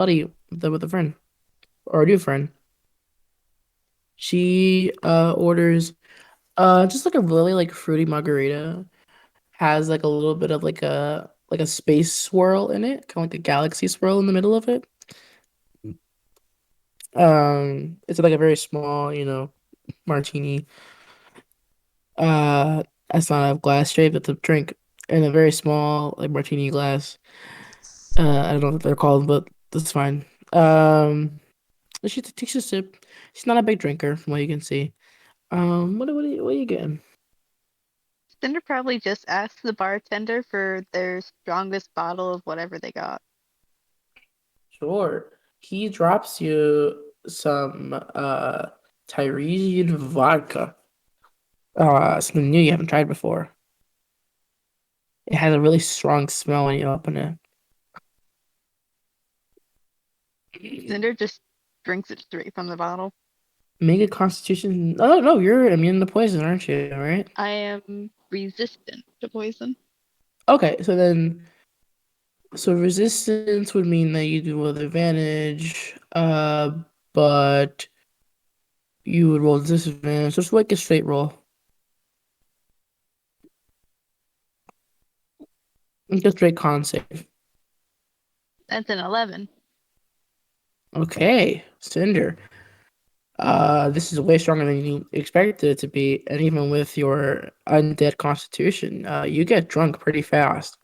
buddy with a friend or a new friend. She orders just like a really like fruity margarita. Has like a little bit of like a space swirl in it, kind of like a galaxy swirl in the middle of it. It's like a very small, martini. That's not a glass shape, it's a drink in a very small like martini glass. I don't know what they're called, but that's fine. She takes a sip. She's not a big drinker, from what you can see. What are you getting? Cinder probably just asked the bartender for their strongest bottle of whatever they got. Sure. He drops you some Tyresian vodka. Something new you haven't tried before. It has a really strong smell when you open it. Cinder just drinks it straight from the bottle. Make a constitution. Oh no, you're immune to poison, aren't you? Right? I am resistant to poison. Okay, so resistance would mean that you do with advantage, but you would roll disadvantage. Just like a straight roll. Just straight con save. That's an 11. Okay, Cinder. This is way stronger than you expected it to be, and even with your undead constitution, you get drunk pretty fast.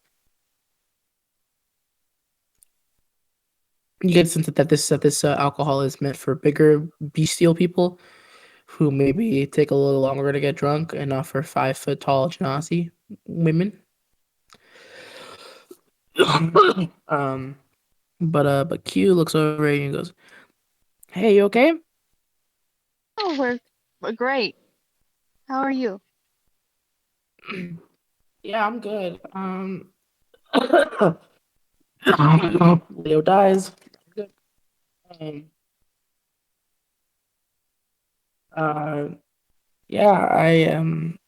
You get the sense that this alcohol is meant for bigger bestial people who maybe take a little longer to get drunk, and not for 5 foot tall genasi women. Um, but Q looks over at you and goes, "Hey, you okay?" Oh, we're great. How are you? Yeah, I'm good. Leo dies. Good. Um, uh, yeah, I am.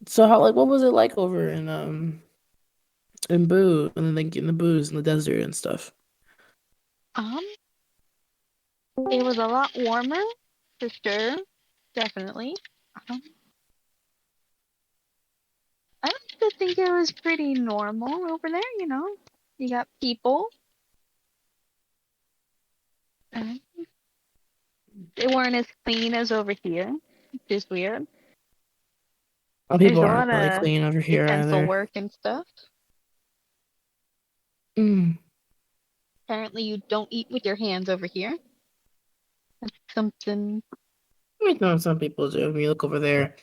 So how like what was it like over in Boo and then like in the booze in the desert and stuff? Um, it was a lot warmer, for sure. Definitely. Um, I like to think it was pretty normal over there. You got people. Uh, they weren't as clean as over here, which is weird. Oh, There's people a aren't lot really of clean over here utensil either. work and stuff. Mm. Apparently, you don't eat with your hands over here. That's something. I mean, no, some people do. When you look over there,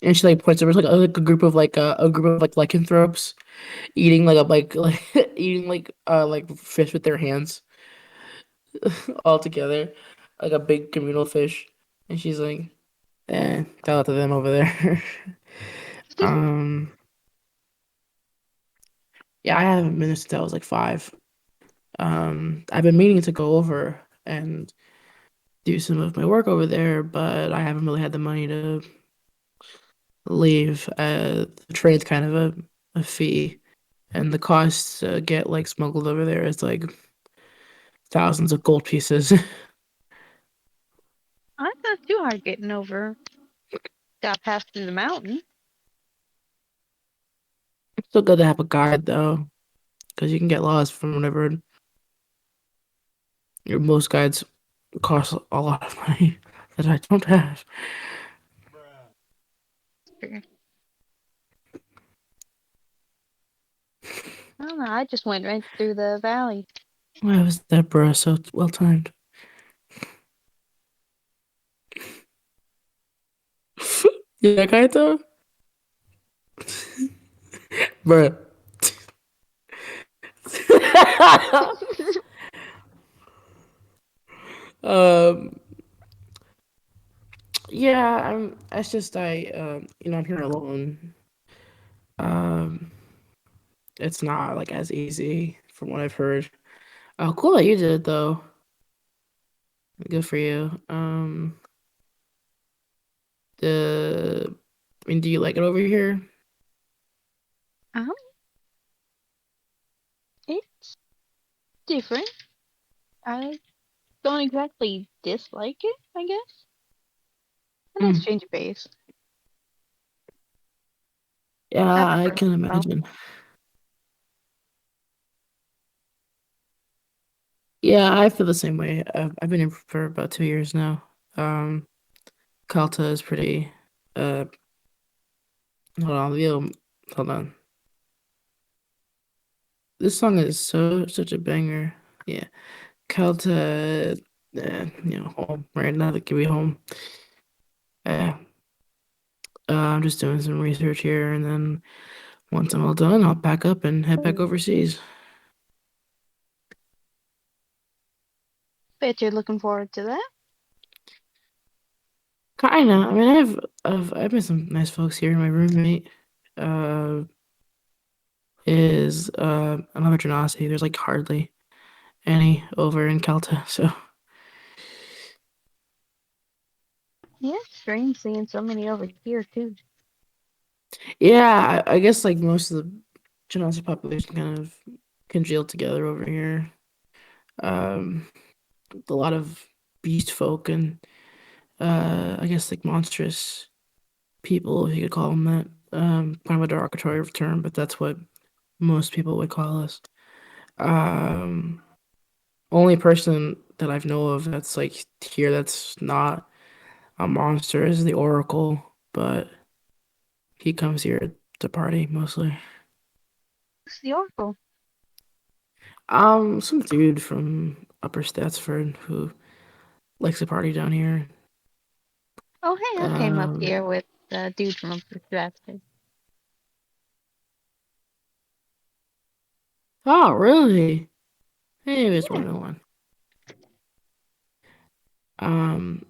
and she like points over like a group of a group of like lycanthropes eating like eating like fish with their hands all together, like a big communal fish. And she's like, tell it to them over there. Um, yeah, I haven't been since I was like 5. I've been meaning to go over and do some of my work over there, but I haven't really had the money to leave. The train's kind of a fee, and the cost to get like smuggled over there is like thousands of gold pieces. That's not too hard getting over. Got past through the mountain. Still good to have a guide though, because you can get lost from whenever your most guides cost a lot of money that I don't have. Sure. I don't know. I just went right through the valley. Why was that, bro? So well timed. Yeah, kind of, bro. um, yeah, I'm. That's just I'm here alone. Um, it's not like as easy from what I've heard. Oh, cool that you did it though. Good for you. The I mean, do you like it over here? Uh-huh. different. I don't exactly dislike it, I guess. A nice Mm. change of pace. I Yeah, I prefer can so. imagine. Yeah, I feel the same way. I've been here for about 2 years now. Um, Calta is pretty. Uh, hold on, hold on. This song is such a banger. Yeah, Calta. Home right now. That can be home. Uh, I'm just doing some research here, and then once I'm all done, I'll pack up and head back overseas. Bet you're looking forward to that. Kinda. I mean, I've met some nice folks here. My roommate, uh, is another Genasi. There's like hardly any over in Calta. So Yeah, it's strange seeing so many over here too. yeah, I guess like most of the Genasi population kind of congealed together over here. Um, a lot of beast folk and I guess like monstrous people, if you could call them that. Kind of a derogatory term, but that's what most people would call us. Um, Only person that I've know of that's like here that's not a monster is the Oracle, but he comes here to party mostly. It's the Oracle. Some dude from Upper Statsford who likes to party down here. Oh, hey, I came up Um, here with the dude from Upper Stratford. oh really? Hey, it's Yeah, 101. Um,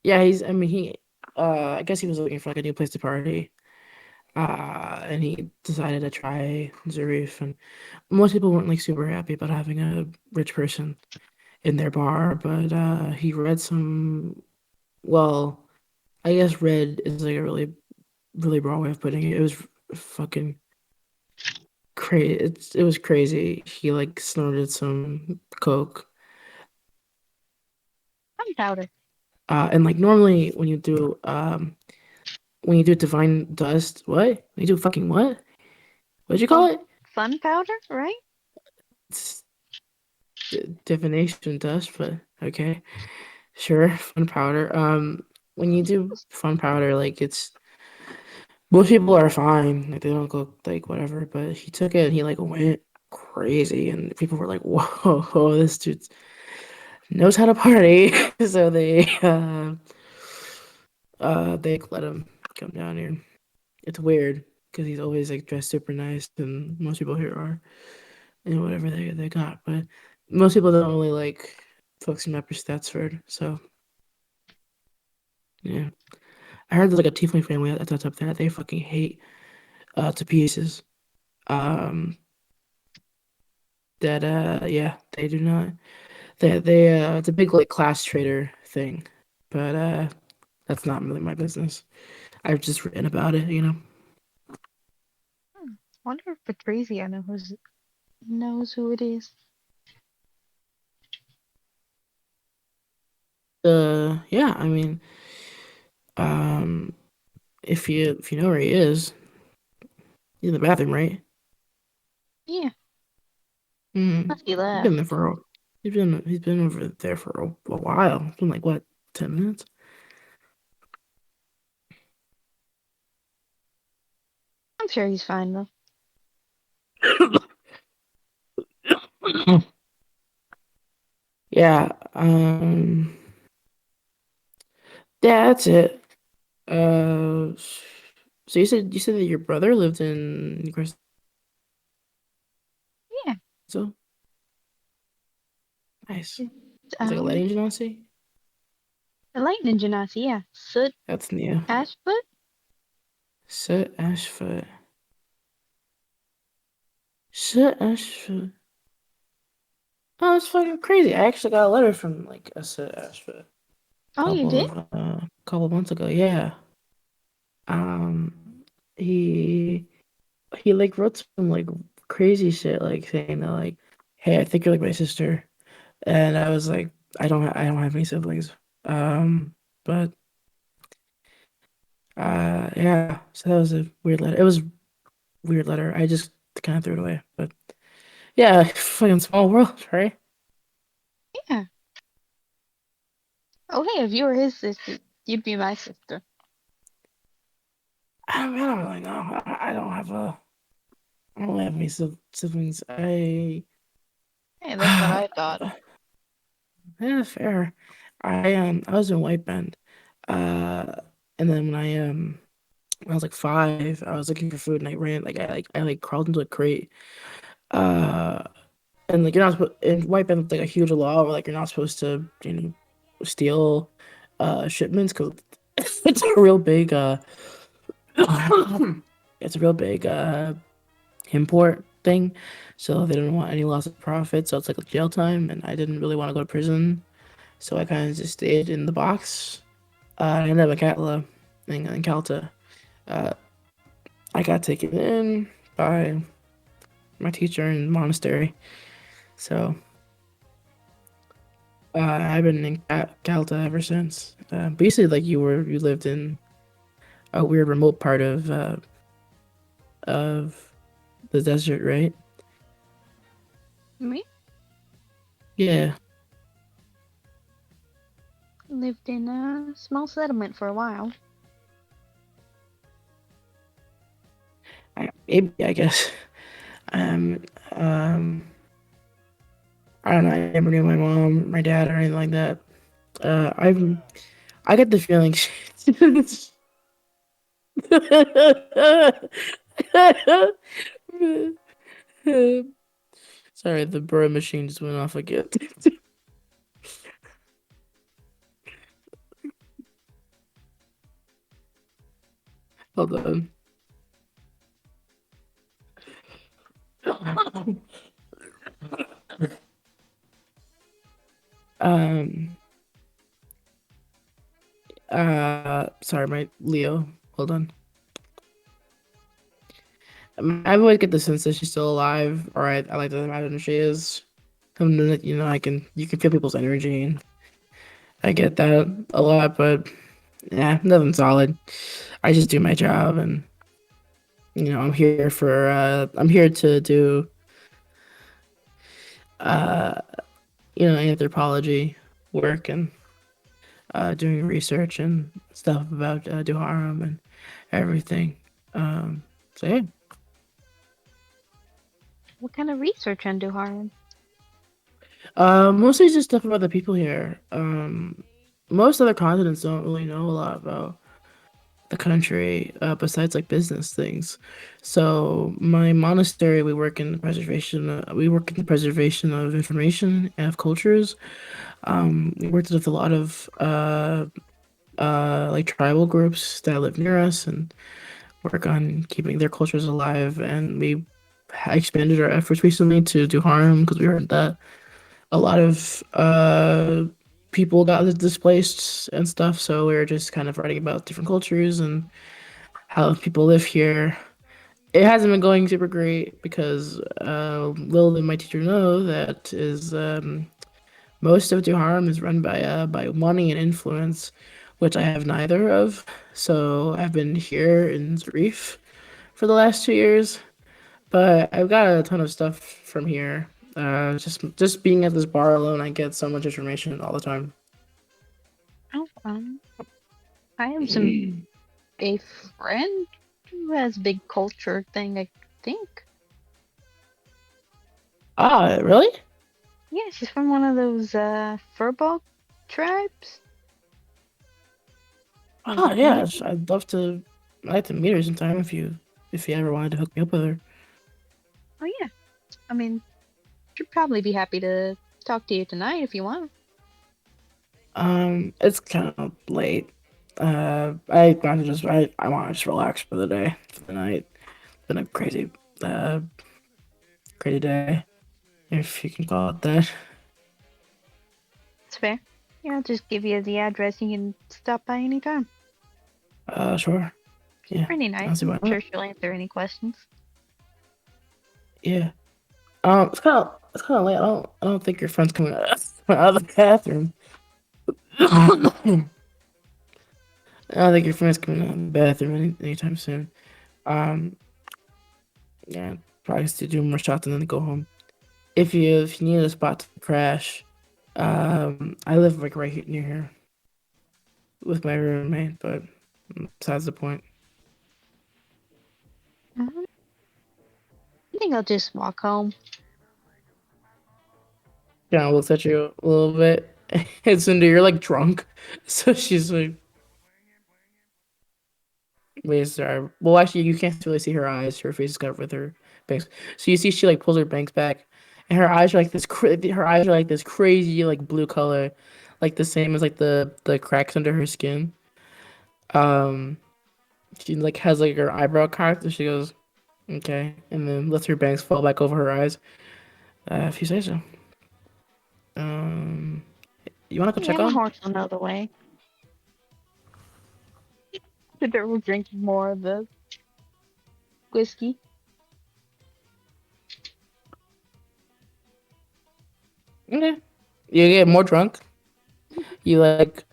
yeah, I mean, I guess he was looking for like a new place to party. And he decided to try Zarif, and most people weren't like super happy about having a rich person in their bar, but he read some, well, I guess read is like a really broad way of putting it. It was fucking crazy. It was crazy. He like snorted some coke. gunpowder. And like normally when you do divine dust, what? When you do fucking what? What'd you call Oh, it? fun powder, right? It's divination dust, but okay. Sure, fun powder. When you do fun powder, like it's most people are fine, like they don't go like whatever. But he took it and he like went crazy, and people were like, "Whoa, this dude knows how to party." So they let him come down here. It's weird because he's always like dressed super nice, and most people here are, and whatever they got. But most people don't really like folks in Upper Statsford, so yeah. I heard there's like a tiefling family that's up there. They fucking hate to pieces. Um, that yeah, they do not. They it's a big like class trader thing, but that's not really my business. I've just written about it, you know. Hmm. Wonder if Patrizia knows who it is. Yeah, I mean, um, if you know where he is, he's in the bathroom, right? Yeah, Mm. unless he He's been there left. for a, he's been over there for a while. It's been like what, 10 minutes? I'm sure he's fine though. Yeah, yeah, that's it. So you said that your brother lived in Crystal? Yeah, Nice. it's, It's like a lighting genasi? the lightning genasi. Yeah, Soot That's new. Ashfoot. Soot Ashfoot. Soot Ashfoot. Oh, that's fucking crazy. I actually got a letter from like a Soot Ashfoot Oh, you did? couple of months ago. Yeah. Um he he like wrote some like crazy shit like saying that like "Hey, I think you're like my sister." And I was like, I don't have any siblings. But yeah, so that was a weird letter. It was a weird letter. I just kind of threw it away. But yeah, fucking small world, right? Yeah. Oh, hey, if you were his sister, you'd be my sister. I don't really know. I don't have any siblings. Hey, that's what I thought. Yeah, fair. I was in White Bend. Uh and then when I was like 5, I was looking for food and I ran I like crawled into a crate. Uh and like you're not supposed in White Bend, like a huge law where like you're not supposed to, steal shipments because it's a real big it's a real big import thing. So they don't want any loss of profit. So it's like jail time and I didn't really want to go to prison. So I kind of just stayed in the box. I ended up at Catla in Calta. Uh, I got taken in by my teacher in the monastery. So I've been in Calta ever since. But you said like you lived in a weird remote part of the desert, right? Me Yeah, lived in a small settlement for a while. maybe I guess. Um, um, I don't know. I never knew my mom, my dad, or anything like that. I get the feeling. Sorry, the burrow machine just went off again. Hold on. Um, sorry, my Leo. Hold on. I always get the sense that she's still alive, or I like to imagine she is. You can feel people's energy, and I get that a lot, but yeah, nothing solid. I just do my job, and I'm here to do uh, anthropology work and doing research and stuff about Duharam and everything. Um, so yeah, What kind of research into harm? mostly just stuff about the people here. Most other continents don't really know a lot about the country besides like business things. So my monastery, we work in the preservation of information and of cultures. We worked with a lot of like tribal groups that live near us and work on keeping their cultures alive. And we expanded our efforts recently to do harm because we heard that a lot of people got displaced and stuff. So we were just kind of writing about different cultures and how people live here. It hasn't been going super great because little did my teacher know that is most of Duharm is run by money and influence, which I have neither of. So I've been here in Zarif for the last 2 years, but I've got a ton of stuff from here. Just being at this bar alone, I get so much information all the time. Oh, I have a friend who has a big culture thing, I think. Ah, really? Yeah, she's from one of those furball tribes. Ah, yeah. Maybe. I'd love to. I'd like to meet her sometime if you ever wanted to hook me up with her. Oh yeah. I mean, she'd probably be happy to talk to you tonight if you want. It's kind of late. I want to just relax for the day, for the night. It's been a uh, crazy day, if you can call it that. It's fair. Yeah, I'll just give you the address. You can stop by anytime. Sure. She's Yeah. pretty I'll nice. see I'm why sure not. she'll answer any questions. Yeah. It's kind of It's kind of late. I don't think your friend's coming out of the bathroom. I don't think your friend's coming out of the bathroom anytime soon. Um, yeah, probably just to do more shots and then go home. If you need a spot to crash, I live like right near here with my roommate, but besides the point. I think I'll just walk home. Kind of looks at you a little bit. And Cinder, you're like drunk, so she's like, "Wait, sorry." Well, actually, you can't really see her eyes. Her face is covered with her bangs. So you see, she like pulls her bangs back, and her eyes are like her eyes are like this crazy like blue color, like the same as like the cracks under her skin. Um, she like has like her eyebrow cocked, and she goes, "Okay," and then lets her bangs fall back over her eyes. If you say so. Um, you wanna go Yeah, check my on? horse will know the way. They're drinking more of the whiskey. Okay. You get more drunk. You like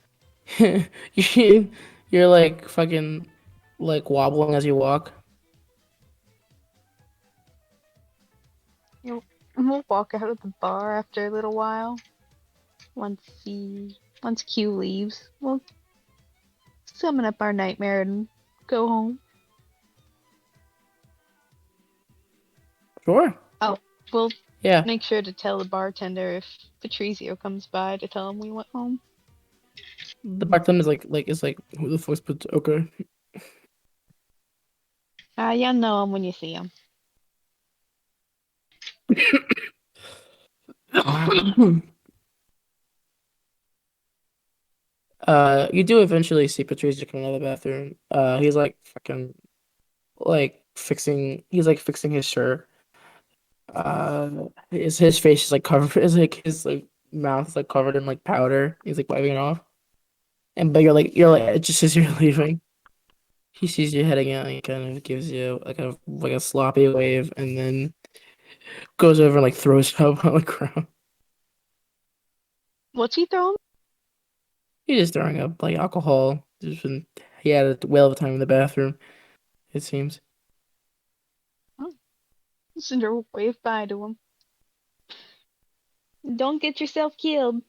you you're like fucking like wobbling as you walk. You know, and we'll walk out of the bar after a little while. Once Q leaves, we'll summon up our nightmare and go home. Sure. Oh, we'll Yeah. make sure to tell the bartender if Patrizio comes by to tell him we went home. The bartender is like who the fuck's put okay. You'll know him when you see him. You do eventually see Patricia come out of the bathroom. He's like fucking like fixing. He's like fixing his shirt. His face is like covered. Is like his like mouth is like covered in like powder. He's like wiping it off. And but you're like just as you're leaving, he sees you heading out. And he kind of gives you like a sloppy wave, and then goes over and like throws up on the ground. What's he throwing? He's just throwing up like alcohol. He had a whale of a time in the bathroom, it seems. Oh, Cinder will wave bye to him. Don't get yourself killed.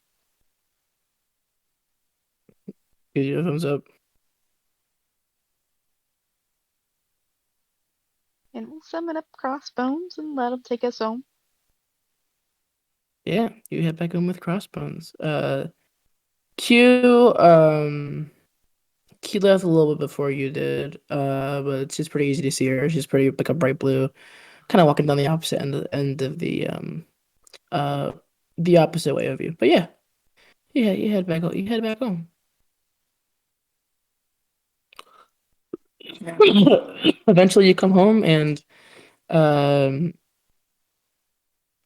Gives you a thumbs up. And we'll summon up Crossbones and let him take us home. Yeah, you head back home with Crossbones. Q Q left a little bit before you did. But she's pretty easy to see her. She's pretty like a bright blue, kind of walking down the opposite end of uh the opposite way of you. But yeah, you head back home. You head back home. Eventually, you come home and um,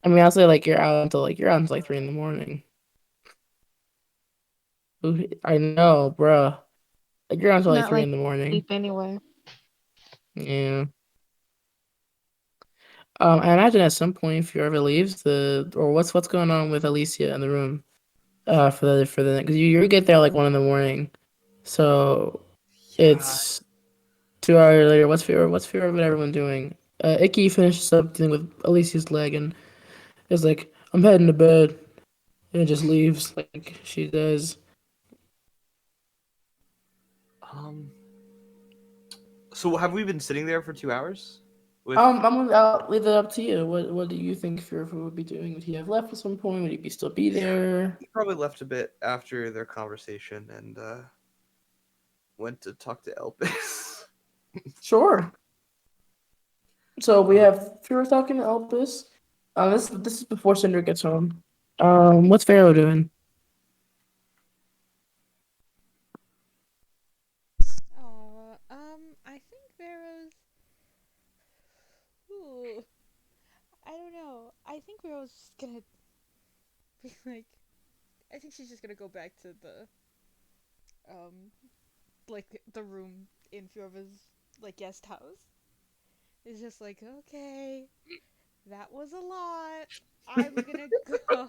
I mean, I'll say like you're out until like 3 in the morning. I know, bruh. Like you're out until like Not three like in the morning. sleep anywhere. Yeah. I imagine at some point if you ever leaves the or what's going on with Alicia in the room for the because you get there like 1 in the morning, so Yeah, it's 2 hours later. What's everyone doing? Icky finishes up dealing with Alicia's leg and is like, I'm heading to bed, and just leaves like she does. um, so have we been sitting there for 2 hours? I'll leave it up to you. What do you think Fearful would be doing? Would he have left at some point? Would he still be there? He probably left a bit after their conversation and went to talk to Elpis. Sure. So we uh, have Fear talking to Elpis. This is before Cinder gets home. What's Pharaoh doing? Oh, I think Vera's. Ooh, I don't know. I think Vera's just gonna be like. I think she's just gonna go back to um, the room in Fiova's like guest house. It's just like, okay, that was a lot. that, I'm gonna go.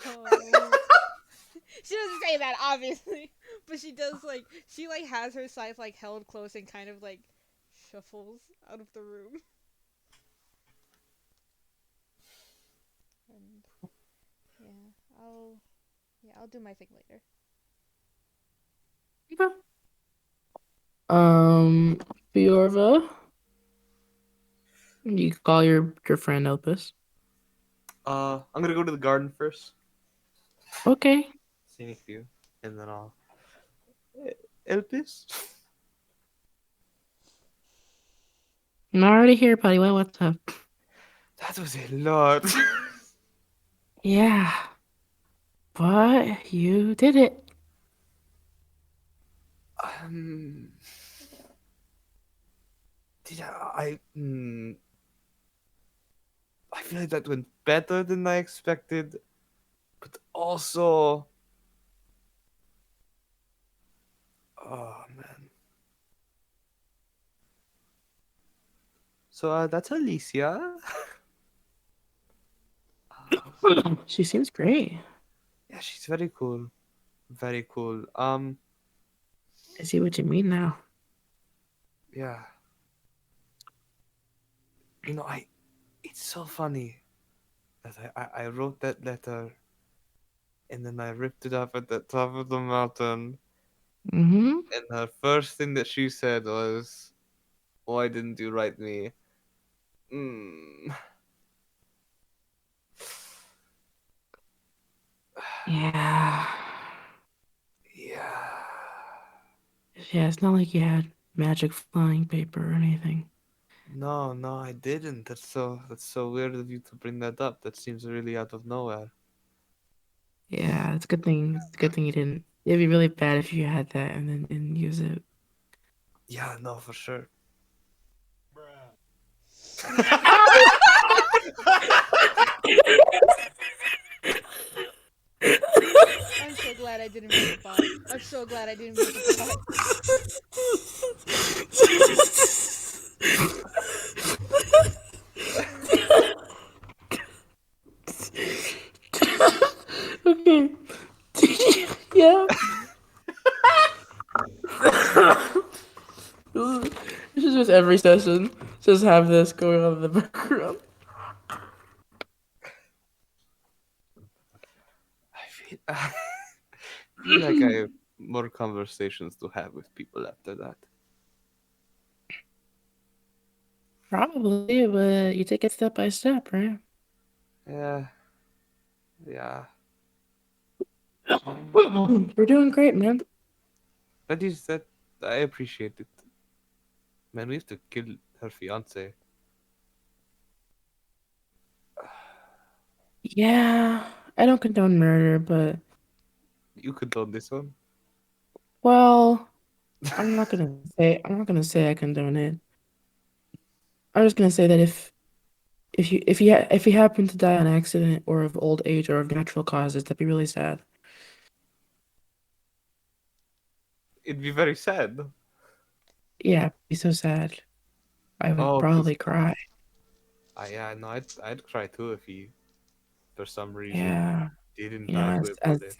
She doesn't say that obviously, but she does she has her scythe held close and kind of shuffles out of the room. And yeah, I'll do my thing later. Okay. Um, Fiorva, you can call your friend Opus. I'm gonna go to the garden first. Okay. See if you, and then I'll. Elpis? I'm already here, buddy. What's up? That was a lot. Yeah, but you did it. um, did I feel like that went better than I expected, but also, oh man. So that's Alicia. She seems great. Yeah, she's very cool. Very cool. I see what you mean now. Yeah. I. It's so funny that I wrote that letter and then I ripped it up at the top of the mountain. Mm-hmm. And the first thing that she said was, "Why didn't you write me?" Mm. Yeah. Yeah. Yeah, it's not like you had magic flying paper or anything. No, no, I didn't. That's so weird of you to bring that up. That seems really out of nowhere. Yeah, it's a good thing. It's a good thing you didn't. It'd be really bad if you had that and then didn't use it. Yeah, no, for sure. I'm so glad I didn't make a bot. I'm so glad I didn't make a bot. Okay. Yeah. This is just every session. Just have this going on in the background. I feel like I have more conversations to have with people after that. Probably, but you take it step by step, right? Yeah, yeah. We're doing great, man. That is that. I appreciate it. Man, we have to kill her fiance. Yeah, I don't condone murder, but You condone this one? well, I'm not gonna say I condone it. I'm just gonna say that if he happened to die on accident or of old age or of natural causes, that'd be really sad. It'd be very sad. Yeah, it'd be so sad. I would Oh, cause probably cry. yeah, no, I'd cry too if he, for some reason, Yeah, didn't you know, die as about it.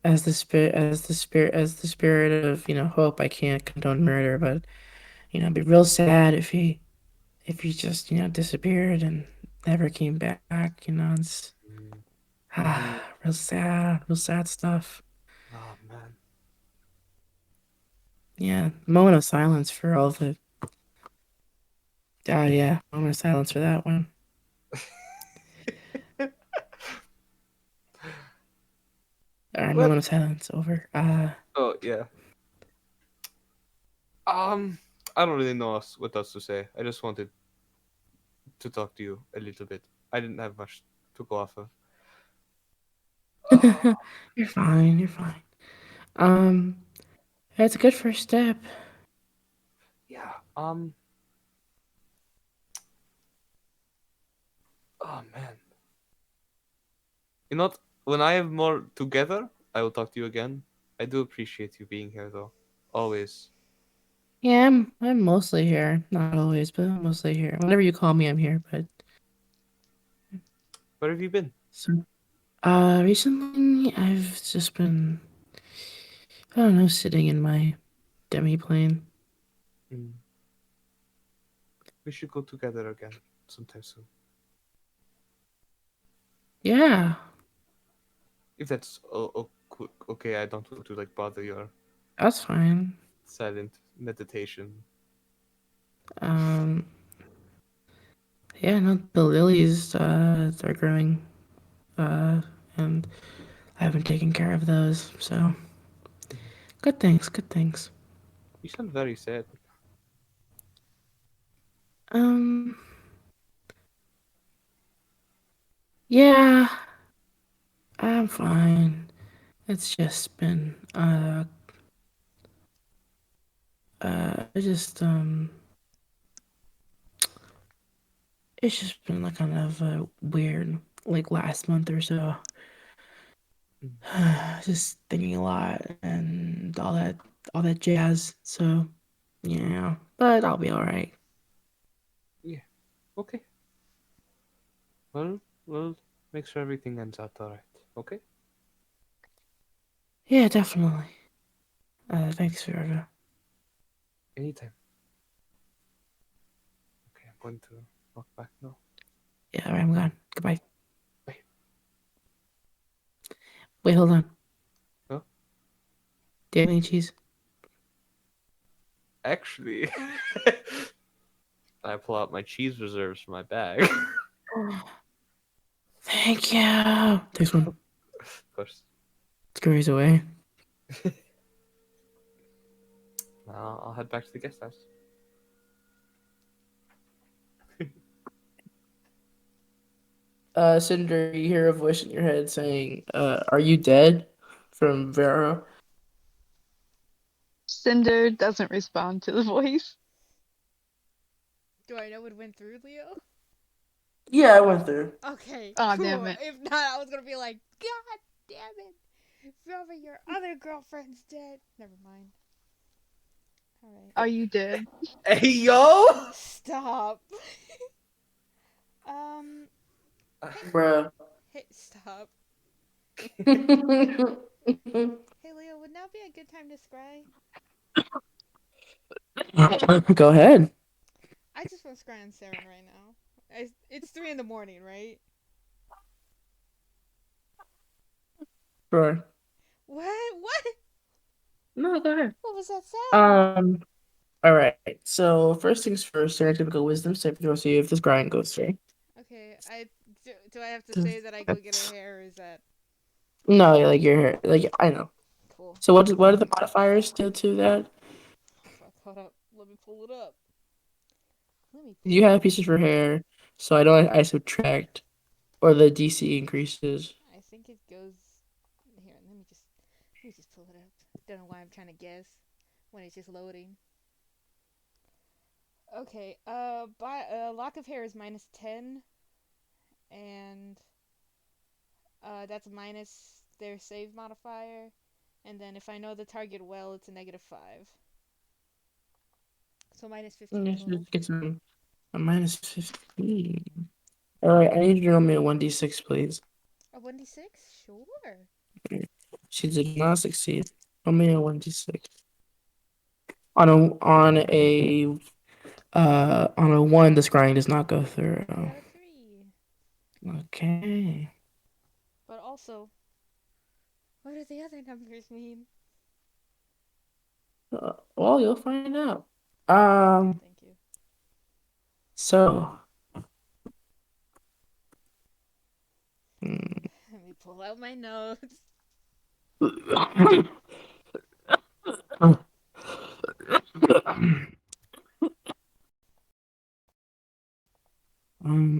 as the spirit of hope. I can't condone murder, but it'd be real sad if he just disappeared and never came back. It's Mm-hmm. real sad stuff. Oh man. Yeah, moment of silence for all the. Yeah, moment of silence for that one. All right, Well, moment of silence over. oh yeah. Um, I don't really know what else to say. I just wanted to talk to you a little bit. I didn't have much to go off of. You're fine. You're fine. Um, that's a good first step. Yeah. Oh man. You know what? When I have more together, I will talk to you again. I do appreciate you being here, though. Always. Yeah, I'm mostly here. Not always, but I'm mostly here. Whenever you call me, I'm here. But Where have you been? So, recently I've just been, I don't know, sitting in my demi plane. Mm. We should go together again sometime soon. Yeah, If that's okay, I don't want to like bother your that's fine. silent meditation. Um, yeah, no, the lilies, they're growing, uh, and I haven't taken care of those, so Mhm. good things, good things. You sound very sad. Um, yeah, I'm fine. It's just been, I just, it's just been like kind of weird, like last month or so. Mm. Just thinking a lot and all that jazz. So, yeah, but I'll be all right. Yeah. Okay. Well, make sure everything ends out alright. Okay. Yeah, definitely. Thanks, Viva. Anytime. Okay, I'm going to walk back now. Yeah, all right, I'm gone. Goodbye. Bye. Wait, hold on. Oh, Do you have any cheese? actually, I pull out my cheese reserves from my bag. Oh, thank you. Takes one. Of course. Scurries away. Now I'll head back to the guest house. Cinder, you hear a voice in your head saying, "Are you dead?" From Vera. Cinder doesn't respond to the voice. Do I know it went through, Leo? Yeah, I went through. Okay, Oh damn cool. it. If not, I was gonna be like, God damn it. Whoever your other girlfriend's dead. Never mind. Alright. Are you dead? Hey yo! Stop. um, hey, Bruh. hey, stop. Hey, Leo, would now be a good time to scry? Go ahead. I just want to scry on Saren right now. It's 3 in the morning, right? Sure. What? What? No, go ahead. What was that sound? Um, all right. So first things first, stereotypical wisdom saving throw. See if this grind goes through. Okay, do I have to say that I go get a That's hair, or is that no, like you're like I know. cool? So what are the modifiers to that? Oh, fuck, hold up. Let me pull it up. Let me You pull have it up. pieces for hair, so I don't I subtract or the DC increases. I think it goes here. Let me just pull it up. Don't know why I'm trying to guess when it's just loading. Okay, lock of hair is -10, and that's minus their save modifier. And then if I know the target well, it's a -5. So -15 Yes, total. just get some a -15. All right, I need you to roll me a 1d6, please. A 1d6? Sure. She did not succeed. Roll me a 1d6. On a one, this grind does not go through. I got a 3. Okay. But also, what do the other numbers mean? Well, you'll find out. Thank you. So, hmm. Let me pull out my notes.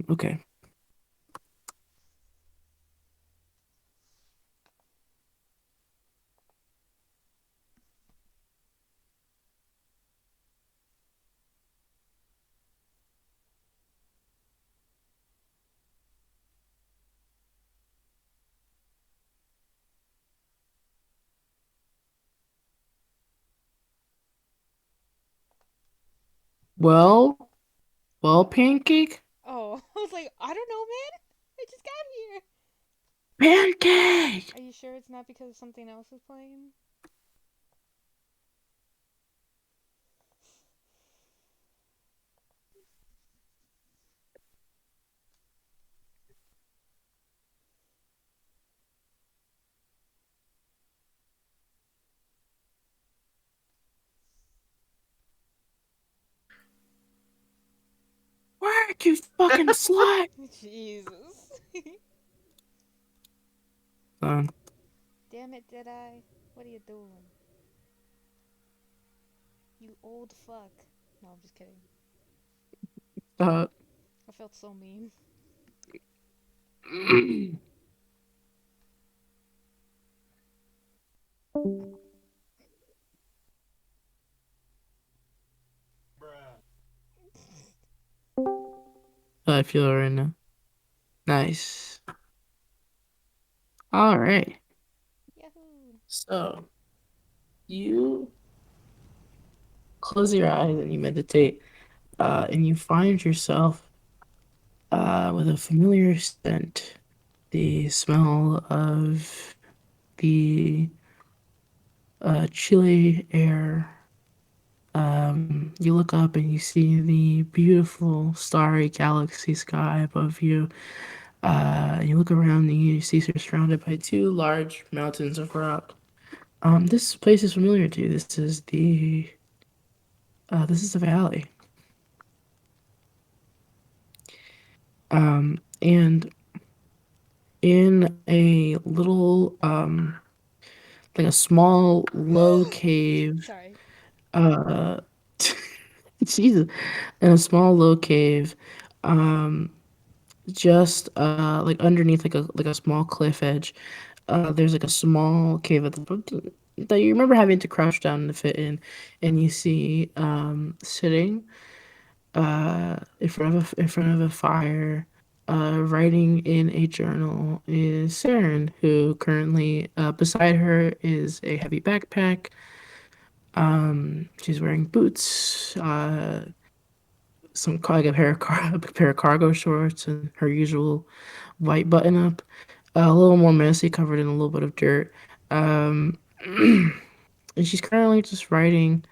Okay. Well, well, pancake. Oh, I was like, I don't know, man. I just got Pancake. Are you sure it's not because something else is playing? Work, you fucking slut. Jesus. Um, Damn it, Deadeye. What are you doing? You old fuck. No, I'm just kidding. uh, I felt so mean. I feel it right now. Nice. All right. Yahoo! So you close your eyes and you meditate, and you find yourself with a familiar scent, the smell of the chilly air. You look up and you see the beautiful starry galaxy sky above you. You look around and you see you're surrounded by two large mountains of rock. This place is familiar to you. This is the valley. And in a little like a small low cave, Sorry. uh Jesus, in a small low cave, um just like underneath like a small cliff edge, there's like a small cave at the that you remember having to crouch down to fit in, and you see sitting in front of a fire, writing in a journal is Saren, who currently beside her is a heavy backpack. She's wearing boots, like a pair of cargo shorts, and her usual white button up. A little more messy, covered in a little bit of dirt. Um, and she's currently just writing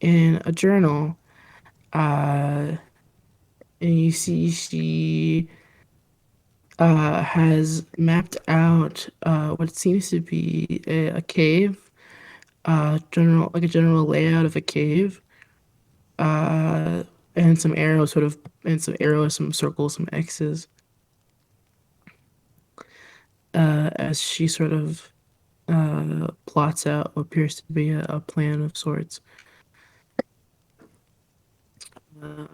in a journal. Uh, and you see she has mapped out what seems to be a cave, a general layout of a cave, uh, and some arrows, and some arrows, some circles, some X's, as she sort of plots out what appears to be a plan of sorts. Uh,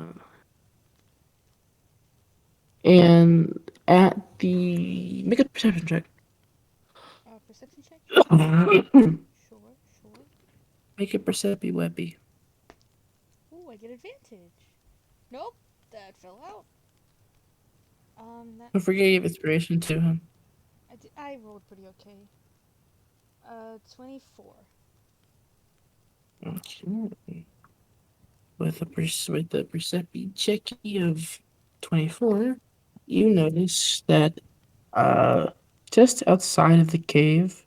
and at the make a perception check. Perception check? Sure. Sure, sure. Make a percepy weppy. Ooh, I get advantage. Nope, that fell out. That Don't forget you have inspiration too, huh? I rolled pretty okay. 24. Okay. With the percepy checky of 24, you notice that just outside of the cave,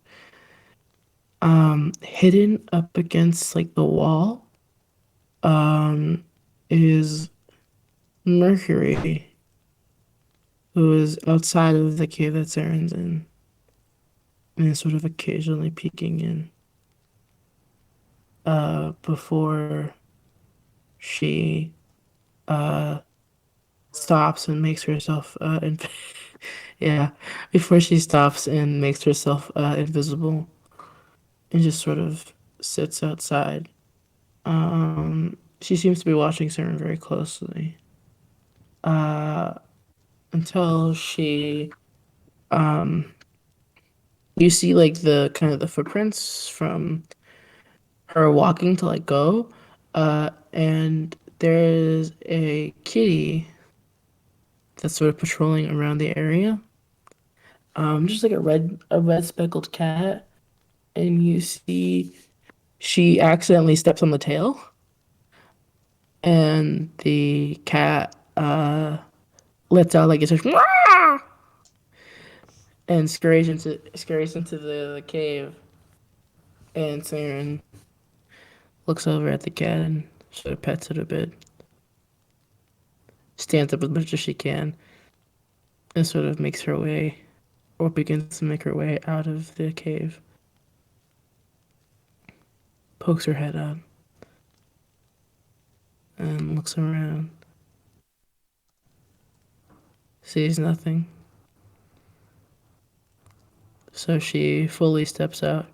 hidden up against like the wall, um, is Mercury, who is outside of the cave that Saren's in, and is sort of occasionally peeking in, before she uh stops and makes herself yeah, before she stops and makes herself invisible and just sort of sits outside. She seems to be watching Saren very closely. Uh, until she you see like the kind of the footprints from her walking to like go, and there's a kitty that's sort of patrolling around the area. Just like a red speckled cat, and you see she accidentally steps on the tail, and the cat lets out like it's like "Wah!" and scurries into the cave. And Saren looks over at the cat and sort of pets it a bit, stands up as much as she can, and sort of makes her way, or begins to make her way out of the cave. Pokes her head out and looks around. Sees nothing. So she fully steps out.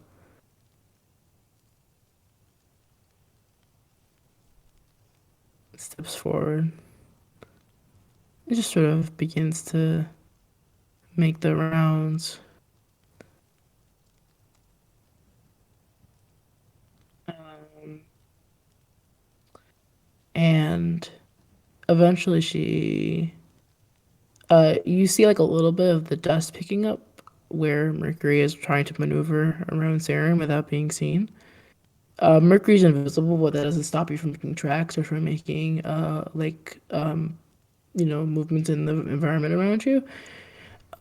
Steps forward. It just sort of begins to make the rounds. Um, and eventually you see like a little bit of the dust picking up where Mercury is trying to maneuver around Sarum without being seen. Mercury's invisible, but that doesn't stop you from making tracks or from making movements in the environment around you.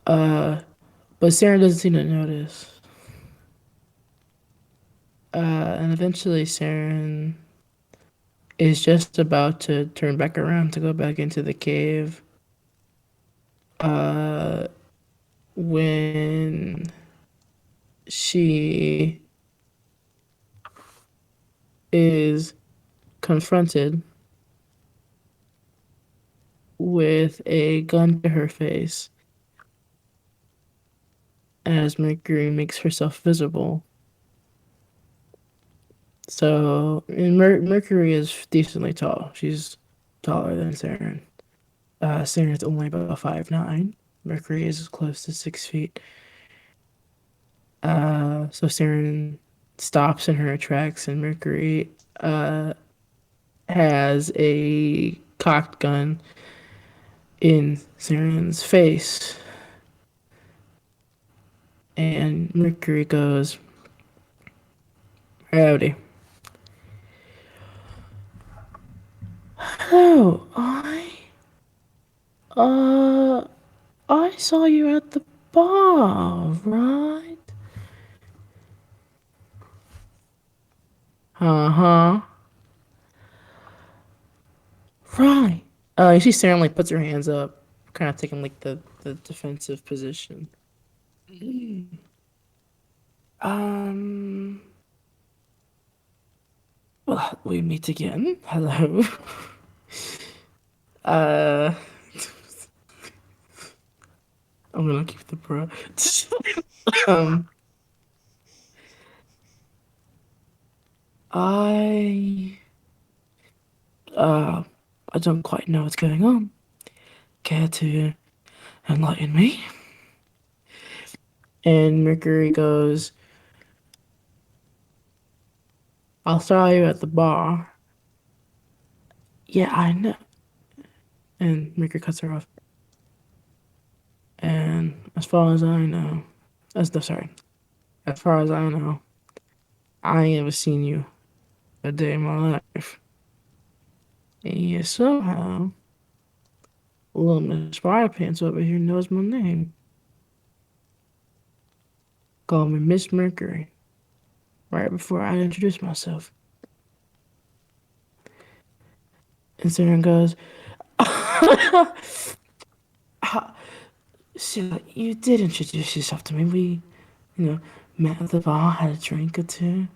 But Sarah doesn't seem to notice. And eventually Saren is just about to turn back around to go back into the cave. Uh, when she is confronted with a gun to her face as Mercury makes herself visible. So, and Mercury is decently tall. She's taller than Saren. Saren's only about 5'9". Mercury is close to 6 feet. So Saren stops in her tracks, and Mercury has a cocked gun in Saren's face. And Mercury goes, "Howdy. Oh, uh, I saw you at the bar, right? Uh-huh. Right. You see Sarah like puts her hands up, kind of taking like the defensive position. Um, well, we meet again. Hello. uh, I'm gonna keep the bro. um, I, uh, I don't quite know what's going on. Care to enlighten me? And Mercury goes, I'll saw you at the bar. Yeah, I know. And Mercury cuts her off. And as far as I know, as far as I know, I ain't ever seen you a day in my life. And yet somehow, little Miss Spider Pants over here knows my name. Call me Miss Mercury. Right before I introduce myself. And Sarah goes, so you did introduce yourself to me. We, you know, met at the bar, had a drink or two.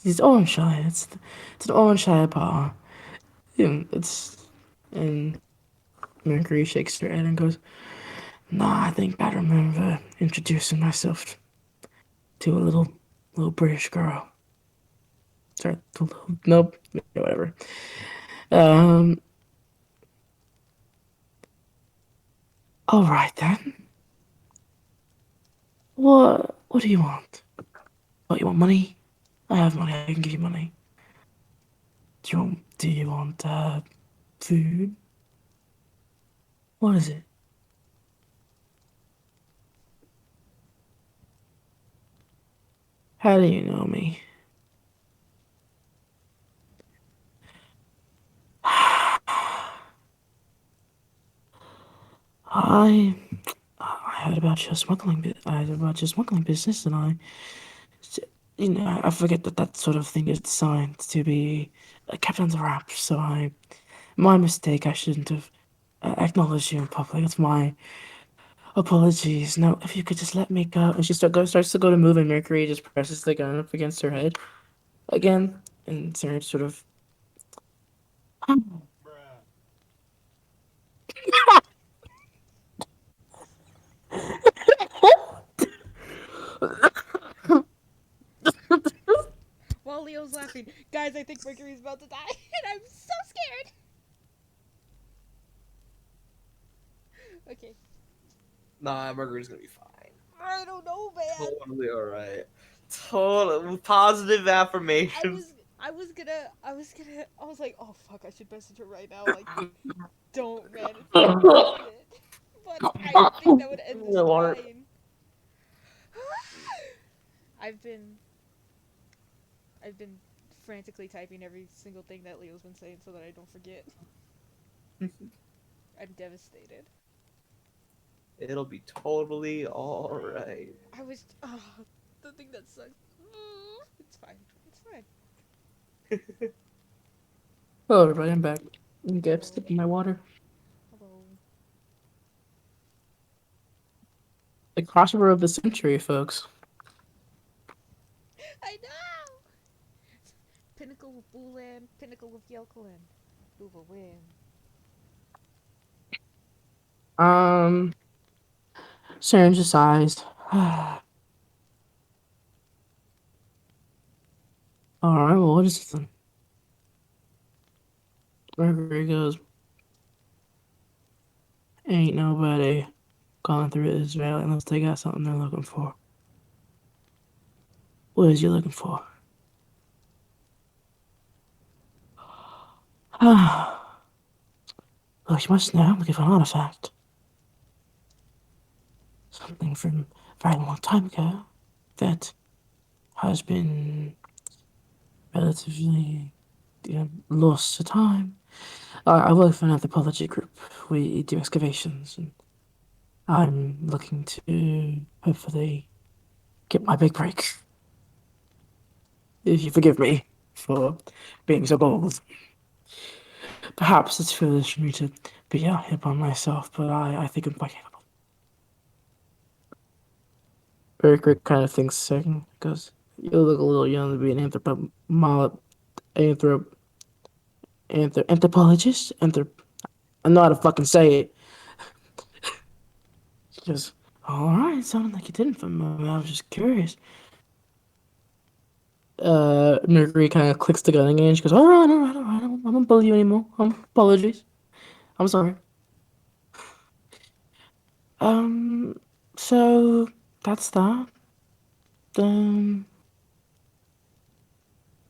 It's Orange it's an Orange bar. It's and Mercury shakes her head and goes, "Nah, I think I remember introducing myself to a little British girl. Sorry, nope, yeah, whatever. Um, all right then. What do you want? What, you want money? I have money. I can give you money. Do you want food? What is it? How do you know me? I I heard about your smuggling business, and I forget that that sort of thing is designed to be kept under wraps. My mistake. I shouldn't have acknowledged you in public. It's my apologies. Now, if you could just let me go. And starts to go to move, and Mercury just presses the gun up against her head again, and Sarah sort of. While Leo's laughing, guys, I think Mercury's about to die, and I'm so scared. Okay, Nah, Marguerite's gonna be fine. I don't know, man. Totally alright. Total positive I affirmations. was, I was like, oh fuck, I should message her right now. Like, don't, man, it's unfortunate, but I think that would end this The water. crying. I've been, I've been frantically typing every single thing that Leo's been saying so that I don't forget. I'm devastated. It'll be totally alright. I was, the thing that sucks. It's fine. It's fine. Hello, everybody. I'm back. Okay, I'm sipping my water. Hello. The crossover of the century, folks. I know! Pinnacle of Booland, Pinnacle of Yelkaland. Who will win? Um, Saren just sighs. All right, well, what is it then? Mercury goes, ain't nobody going through this valley unless they got something they're looking for. What is you looking for? Well, you must know I'm looking for an artifact. Something from a very long time ago that has been relatively, lost to time. I work for an anthropology group. We do excavations, and I'm looking to hopefully get my big break. If you forgive me for being so bold. Perhaps it's foolish for me to be out here by myself, but I think I'm quite capable. Eric kind of thinks a second, because you look a little young to be an anthropologist. I know how to fucking say it. She goes, alright, it sounded like you didn't for a moment. I was just curious. Mercury kind of clicks the gun again. She goes, alright. I don't bully you anymore. Apologies. I'm sorry. Um, so that's that. Um,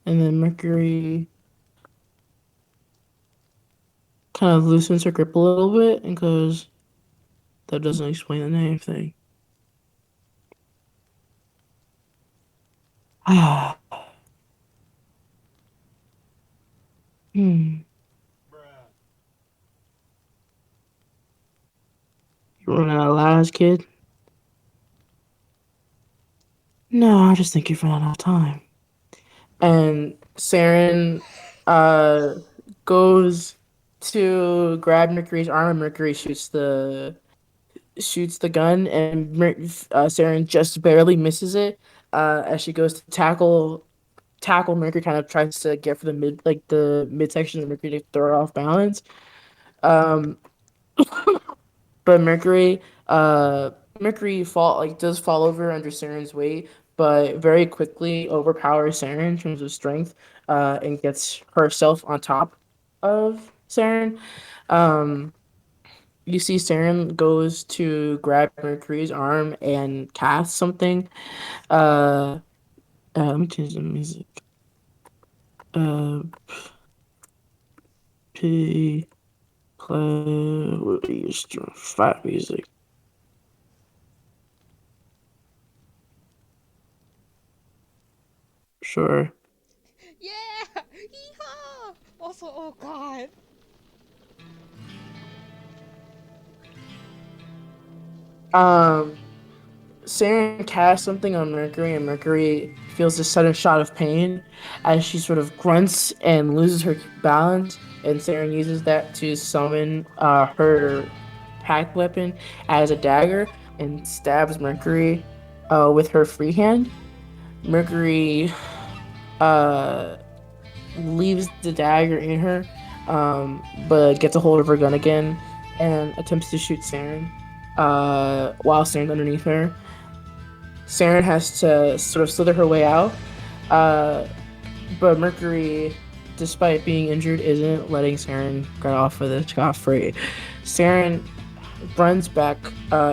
and then Mercury kind of loosens her grip a little bit and goes, that doesn't explain the name thing. Ah, hmm. You running out of lies, kid? No, I just think you're running out of time. And Saren uh goes to grab Mercury's arm, and Mercury shoots the gun, and Saren just barely misses it. As she goes to tackle Mercury, kind of tries to get for the midsection of Mercury to throw her off balance. Um, but Mercury does fall over under Saren's weight, but very quickly overpowers Saren in terms of strength, and gets herself on top of Saren. Um, you see Saren goes to grab Mercury's arm and cast something. Let me change the music. Uh, P play what do you use? Fight music. Sure. Yeah! Yeehaw! Also, oh god. Um, Saren casts something on Mercury, and Mercury feels a sudden shot of pain as she sort of grunts and loses her balance. And Saren uses that to summon her pact weapon as a dagger and stabs Mercury with her free hand. Mercury uh, leaves the dagger in her, but gets a hold of her gun again and attempts to shoot Saren while Saren's underneath her. Saren has to sort of slither her way out, uh, but Mercury, despite being injured, isn't letting Saren get off with it scot free. Saren runs back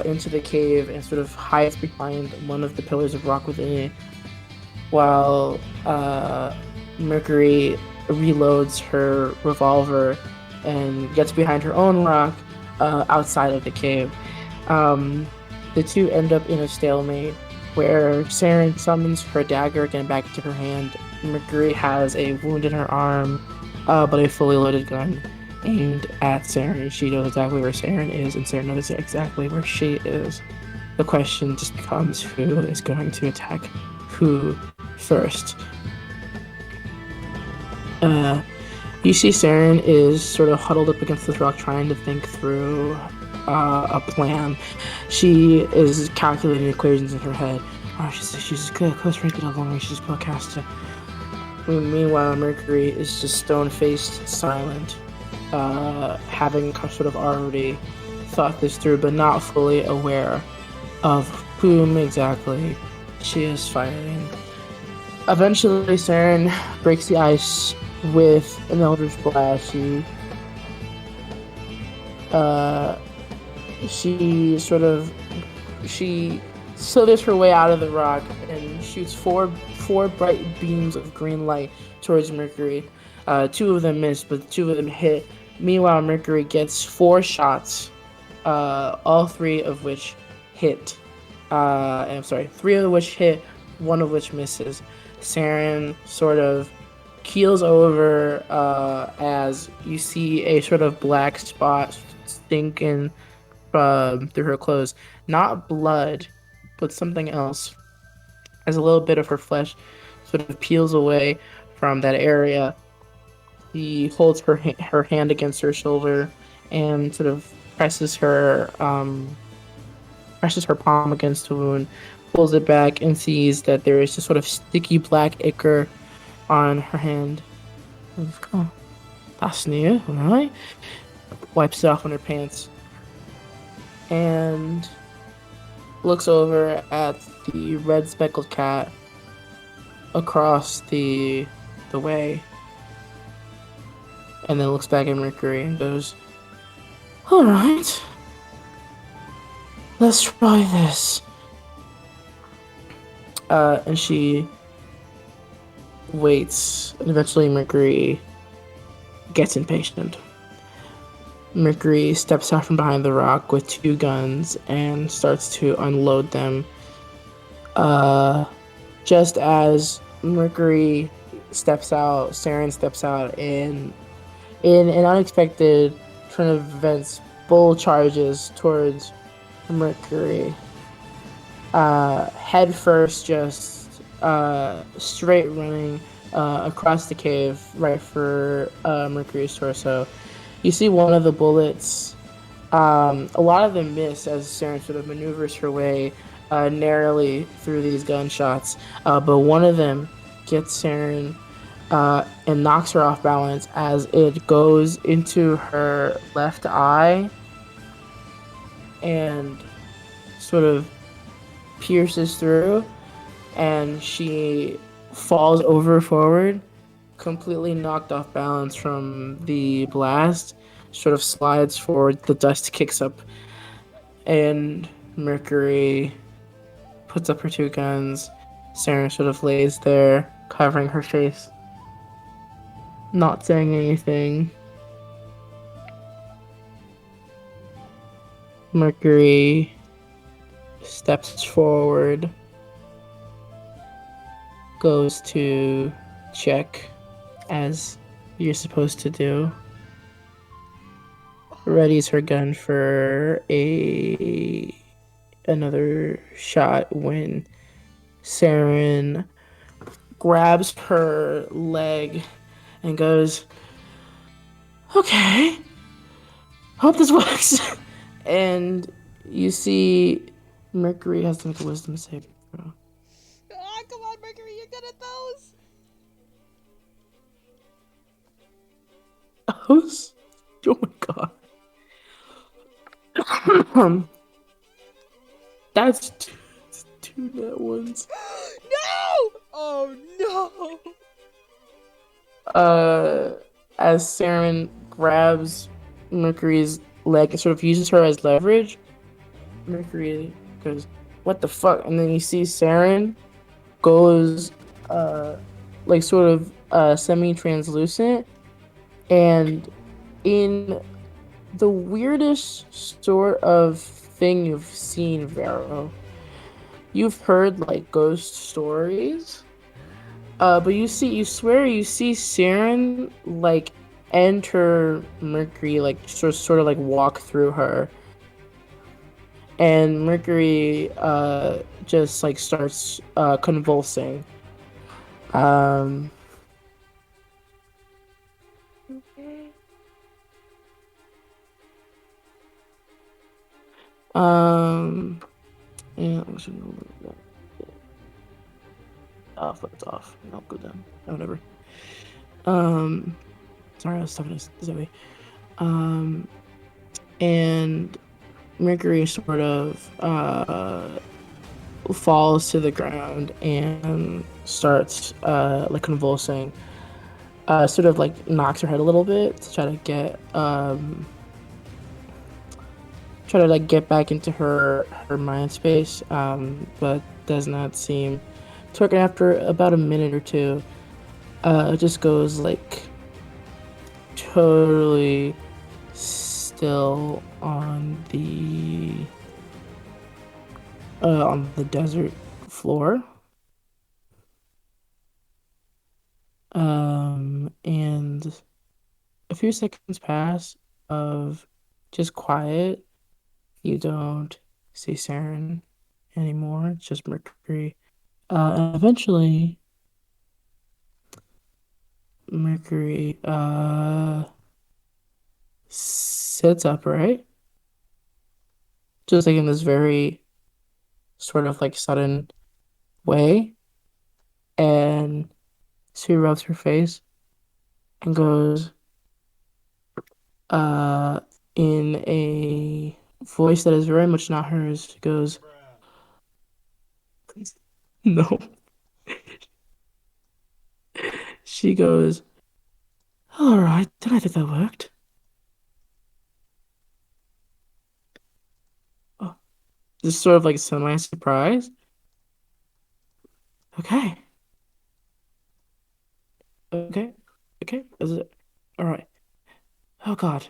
into the cave and sort of hides behind one of the pillars of rock within it, while Mercury reloads her revolver and gets behind her own rock outside of the cave. Um, the two end up in a stalemate where Saren summons her dagger again back into her hand. Mercury has a wound in her arm, but a fully loaded gun aimed at Saren. She knows exactly where Saren is, and Saren knows exactly where she is. The question just becomes who is going to attack who first. Uh, you see Saren is sort of huddled up against this rock trying to think through a plan. She is calculating equations in her head. Oh, she's good, close range, good, long range, she's spellcaster. Meanwhile, Mercury is just stone-faced, silent, having sort of already thought this through, but not fully aware of whom exactly she is fighting. Eventually, Saren breaks the ice with an Eldritch Blast. Uh, she slithers her way out of the rock and shoots four bright beams of green light towards Mercury. Two of them miss, but two of them hit. Meanwhile, Mercury gets four shots, all three of which hit. I'm sorry, three of which hit, one of which misses. Saren sort of keels over as you see a sort of black spot stinking through her clothes. Not blood, but something else. As a little bit of her flesh sort of peels away from that area, he holds her hand against her shoulder and sort of presses her palm against the wound, pulls it back, and sees that there is a sort of sticky black ichor on her hand. Oh, that's new, right? Wipes it off on her pants and looks over at the red speckled cat across the way, and then looks back at Mercury and goes, "All right, let's try this." And she waits, and eventually Mercury gets impatient. Mercury steps out from behind the rock with two guns and starts to unload them. Just as Mercury steps out, Saren steps out, and in an unexpected turn of events, Bull charges towards Mercury. Head first, just straight running across the cave, right for Mercury's torso. You see one of the bullets. A lot of them miss as Saren sort of maneuvers her way narrowly through these gunshots, but one of them gets Saren and knocks her off balance as it goes into her left eye and sort of pierces through, and she falls over forward, completely knocked off balance from the blast, sort of slides forward, the dust kicks up, and Mercury puts up her two guns. Sarah sort of lays there, covering her face, not saying anything. Mercury steps forward, goes to check as you're supposed to do, readies her gun for a another shot when Saren grabs her leg and goes, "Okay, hope this works." And you see Mercury has to make a wisdom saving throw. Ah, come on, Mercury, you're good at those. Oh, oh my god. That's two net ones. No! Oh no! Uh, as Saren grabs Mercury's leg and sort of uses her as leverage, Mercury goes, "What the fuck?" And then you see Saren goes, uh, like sort of semi-translucent, and in the weirdest sort of thing you've seen, Vero. You've heard like ghost stories, but you swear you see Saren like enter Mercury, like sort of like walk through her, and Mercury just like starts convulsing. Um, um, yeah, off, that's off. I'll go down. Whatever. Um, sorry, I was talking to Zoe. Um, and Mercury sort of falls to the ground and starts like convulsing. Sort of like knocks her head a little bit to try to like get back into her mind space, but does not seem to work. And after about a minute or two, it just goes like totally still on the desert floor. And a few seconds pass of just quiet. You don't see Saren anymore. It's just Mercury. And eventually, Mercury sits upright, just like in this very sort of like sudden way, and she rubs her face and goes, uh, in a voice that is very much not hers. She goes, "No." She goes, "All right, then I think that worked." Oh, just sort of like semi surprised. Okay, okay, okay. Is it all right? Oh God,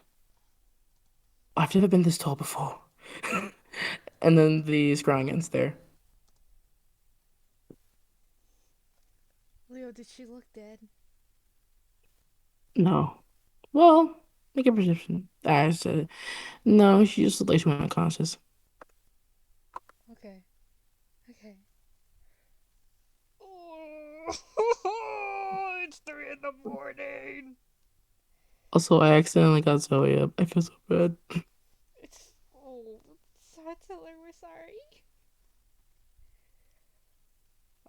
I've never been this tall before. And then the scrying ends there. Leo, did she look dead? No. Well, make a perception. I said no. She just looked like she went unconscious. Okay. Okay. Oh, it's 3 in the morning. Also, I accidentally got Zoe up. I feel so bad. It's so I tell her we're sorry.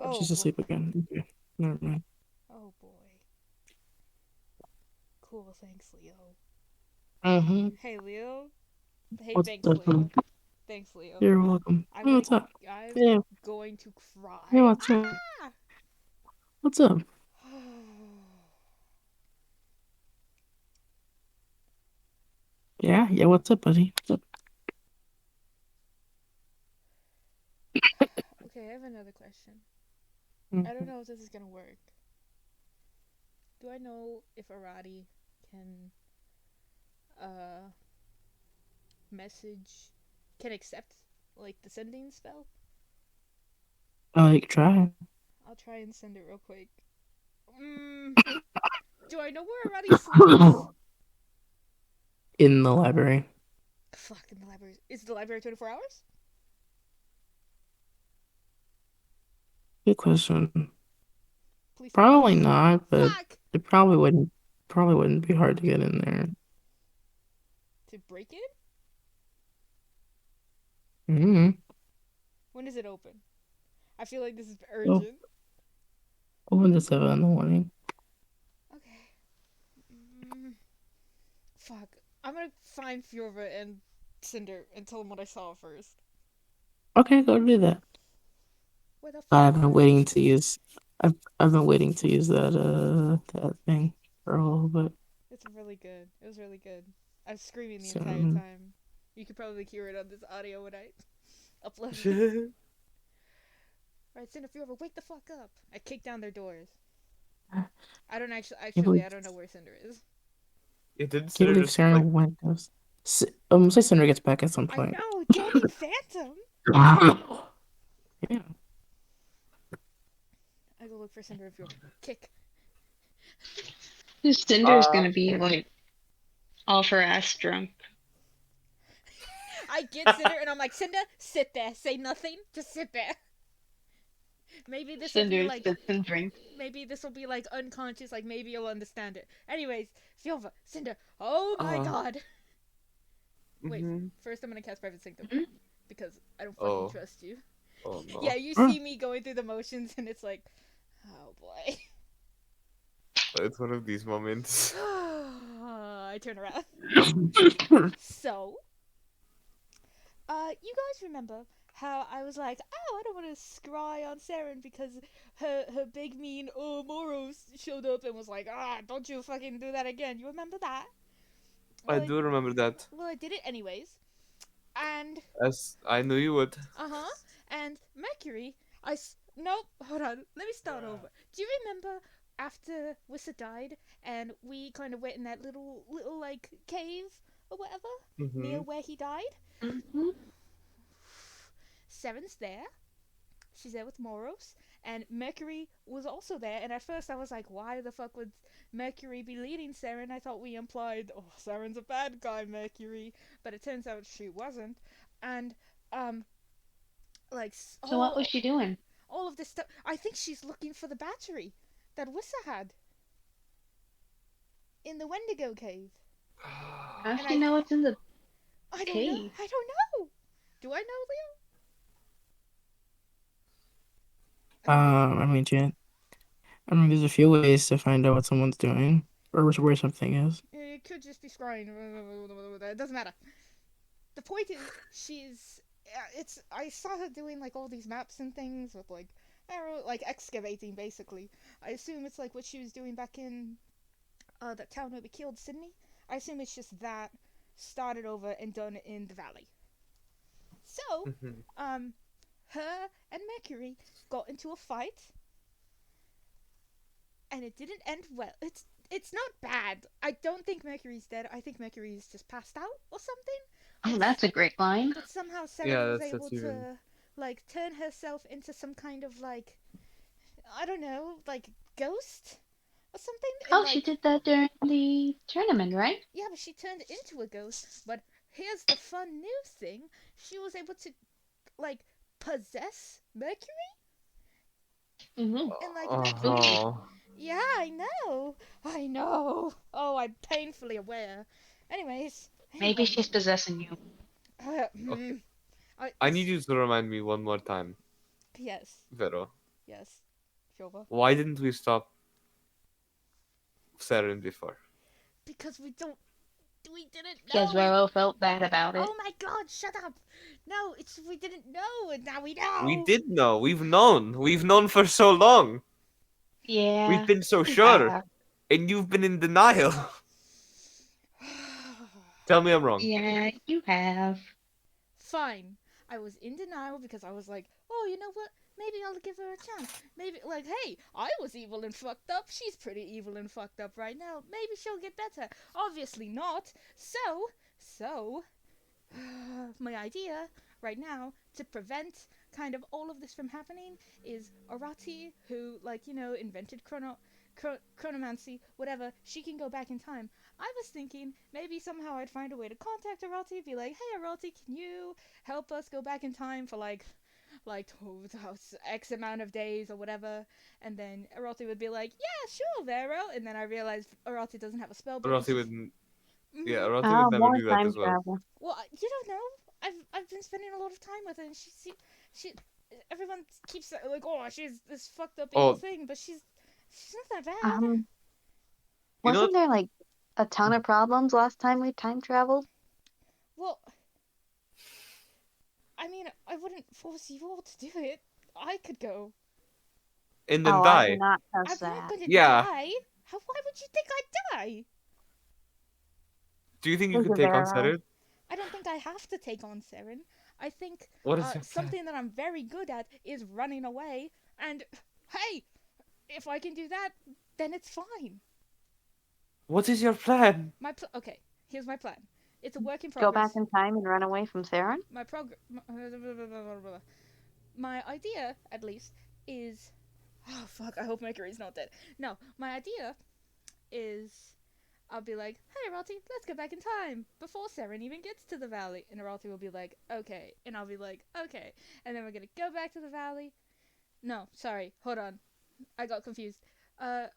Oh She's boy. asleep again. Okay, never mind. Oh boy. Cool. Thanks, Leo. Mm-hmm. Hey, Leo. Hey, What's thanks, up? Leo. Thanks, Leo. You're welcome. I'm Hey, gonna. what's up? I'm Yeah, going to yeah, cry. what's up? Ah! What's up? Yeah, yeah, what's up, buddy? What's up? Okay, I have another question. I don't Mhm. know if this is gonna work. Do I know if Arati can uh message can accept like the sending spell? You can try. I'll try and send it real quick. Mm, do I know where Arati sleeps? In the library. Fuck, in the library. Is the library 24 hours? Good question. Please tell me Probably yes. not, but Fuck! it probably wouldn't be hard to get in there. To break it? Mm-hmm. When does it open? I feel like this is Oh, urgent. open to 7 in the morning. Okay. Mm, fuck. I'm gonna find Fjorva and Cinder and tell them what I saw first. Okay, go do that. Where the fuck I've been are they? waiting to use I've been waiting to use that thing for a little bit. It's really good. It was really good. I was screaming the So entire time. You could probably hear it on this audio when I upload it. Alright, Cinder, Fjorva, wake the fuck up. I kicked down their doors. I don't can't actually, believe I don't know where Cinder is. It did can't Sinner believe just Sarah like went goes. Say Cinder gets back at some I point. know, damn it, Phantom! Yeah. I go look for Cinder and Fjorva. Kick. Cinder's uh gonna be like all her ass drunk. I get Cinder and I'm like, Cinder, sit there. Say nothing. Just sit there. Maybe this will be Cinder like sits and drinks. maybe this will be like unconscious, like maybe you'll understand it. Anyways, Fjorva, Cinder, oh my uh god. Wait, mhm. first I'm gonna cast Private Sanctum. Mhm. Because I don't fucking Oh, trust you. oh Yeah, no. you see me going through the motions and it's like, oh boy. It's one of these moments. I turn around. So, you guys remember how I was like, oh, I don't want to scry on Saren because her big mean Moros showed up and was like, ah, don't you fucking do that again. You remember that? I Well, do remember that. I did it anyways. And As I knew you would. uh-huh. And Mercury, nope, hold on. Let me start over. Do you remember after Wissa died and we kind of went in that little like cave or whatever near Mm-hmm. where he died? Mm-hmm. Seren's there. She's there with Moros, and Mercury was also there. And at first I was like, why the fuck would Mercury be leading Saren? I thought we implied, oh, Saren's a bad guy, Mercury, but it turns out she wasn't. And um, like So what was she doing? all of this stuff. I think she's looking for the battery that Wissa had in the Wendigo cave. How does And she know it's in the I don't know. cave? I don't know. Do I know, Leo? I don't think. I mean, Jan, I mean, there's a few ways to find out what someone's doing or where something is. It could just be scrying. It doesn't matter. The point is, she's. It's. I saw her doing like all these maps and things with like, arrow, like excavating basically. I assume it's like what she was doing back in that town where we killed Sydney. I assume it's just that started over and done in the valley. So, Mm-hmm. her and Mercury got into a fight, and it didn't end well. It's not bad. I don't think Mercury's dead. I think Mercury's just passed out or something. But Oh, that's a great line. but somehow Seren Yeah, was that's able even. to like turn herself into some kind of like I don't know, like ghost or something. And Oh, she like did that during the tournament, right? yeah, but she turned into a ghost. But here's the fun new thing: she was able to like possess Mercury Mm-hmm. and like make him. Spooky. Oh. Yeah, I know. I know. Oh, I'm painfully aware. Anyways, Maybe anyway. she's possessing you. Okay. I need It's you to remind me one more time, yes, Vero. yes, Shova. Why didn't we stop Saren before? Because we didn't Because know. Vero felt bad about it. Oh my God! Shut up. No, it's we didn't know, and now we We know. did know. We've known. We've known for so long. We've Yeah, been so we sure. have. And you've been in denial. Tell me I'm wrong. Yeah, you have. Fine. I was in denial because I was like, oh, you know what? Maybe I'll give her a chance. Maybe, like, hey, I was evil and fucked up. She's pretty evil and fucked up right now. Maybe she'll get better. Obviously not. So, my idea right now to prevent kind of all of this from happening is Arati, who, like, invented chronomancy, whatever. She can go back in time. I was thinking maybe somehow I'd find a way to contact Arati, be like, hey Arati, can you help us go back in time for like like to X amount of days or whatever, and then Arati would be like, yeah, sure, Vero, and then I realized Arati doesn't have a spell book. Arati would, yeah, Mhm. Arati would Oh, never more do that time as well. travel. Well, you don't know. I've been spending a lot of time with her, and she everyone keeps like, oh, she's this fucked up evil Oh, thing, but she's not that bad. Um, you know wasn't what? there like a ton of problems last time we time traveled? Well, I mean, I wouldn't force you all to do it. I could go. And then Oh, I do die. not I'm trust not that. going to Yeah. die. How? Why would you think I'd die? Do you think you Thank could you, take on Vero. Seren? I don't think I have to take on Seren. I think What is your plan? something that I'm very good at is running away. And hey, if I can do that, then it's fine. What is your plan? Okay, here's my plan. It's a work in Go back progress. in time and run away from Theron? My idea, at least, is oh fuck. I hope Mercury's not dead. No, my idea is I'll be like, hey, Arati, let's go back in time before Seren even gets to the valley. And Arati will be like, okay. And I'll be like, okay. And then we're going to go back to the valley. No, sorry. Hold on. I got confused. I'm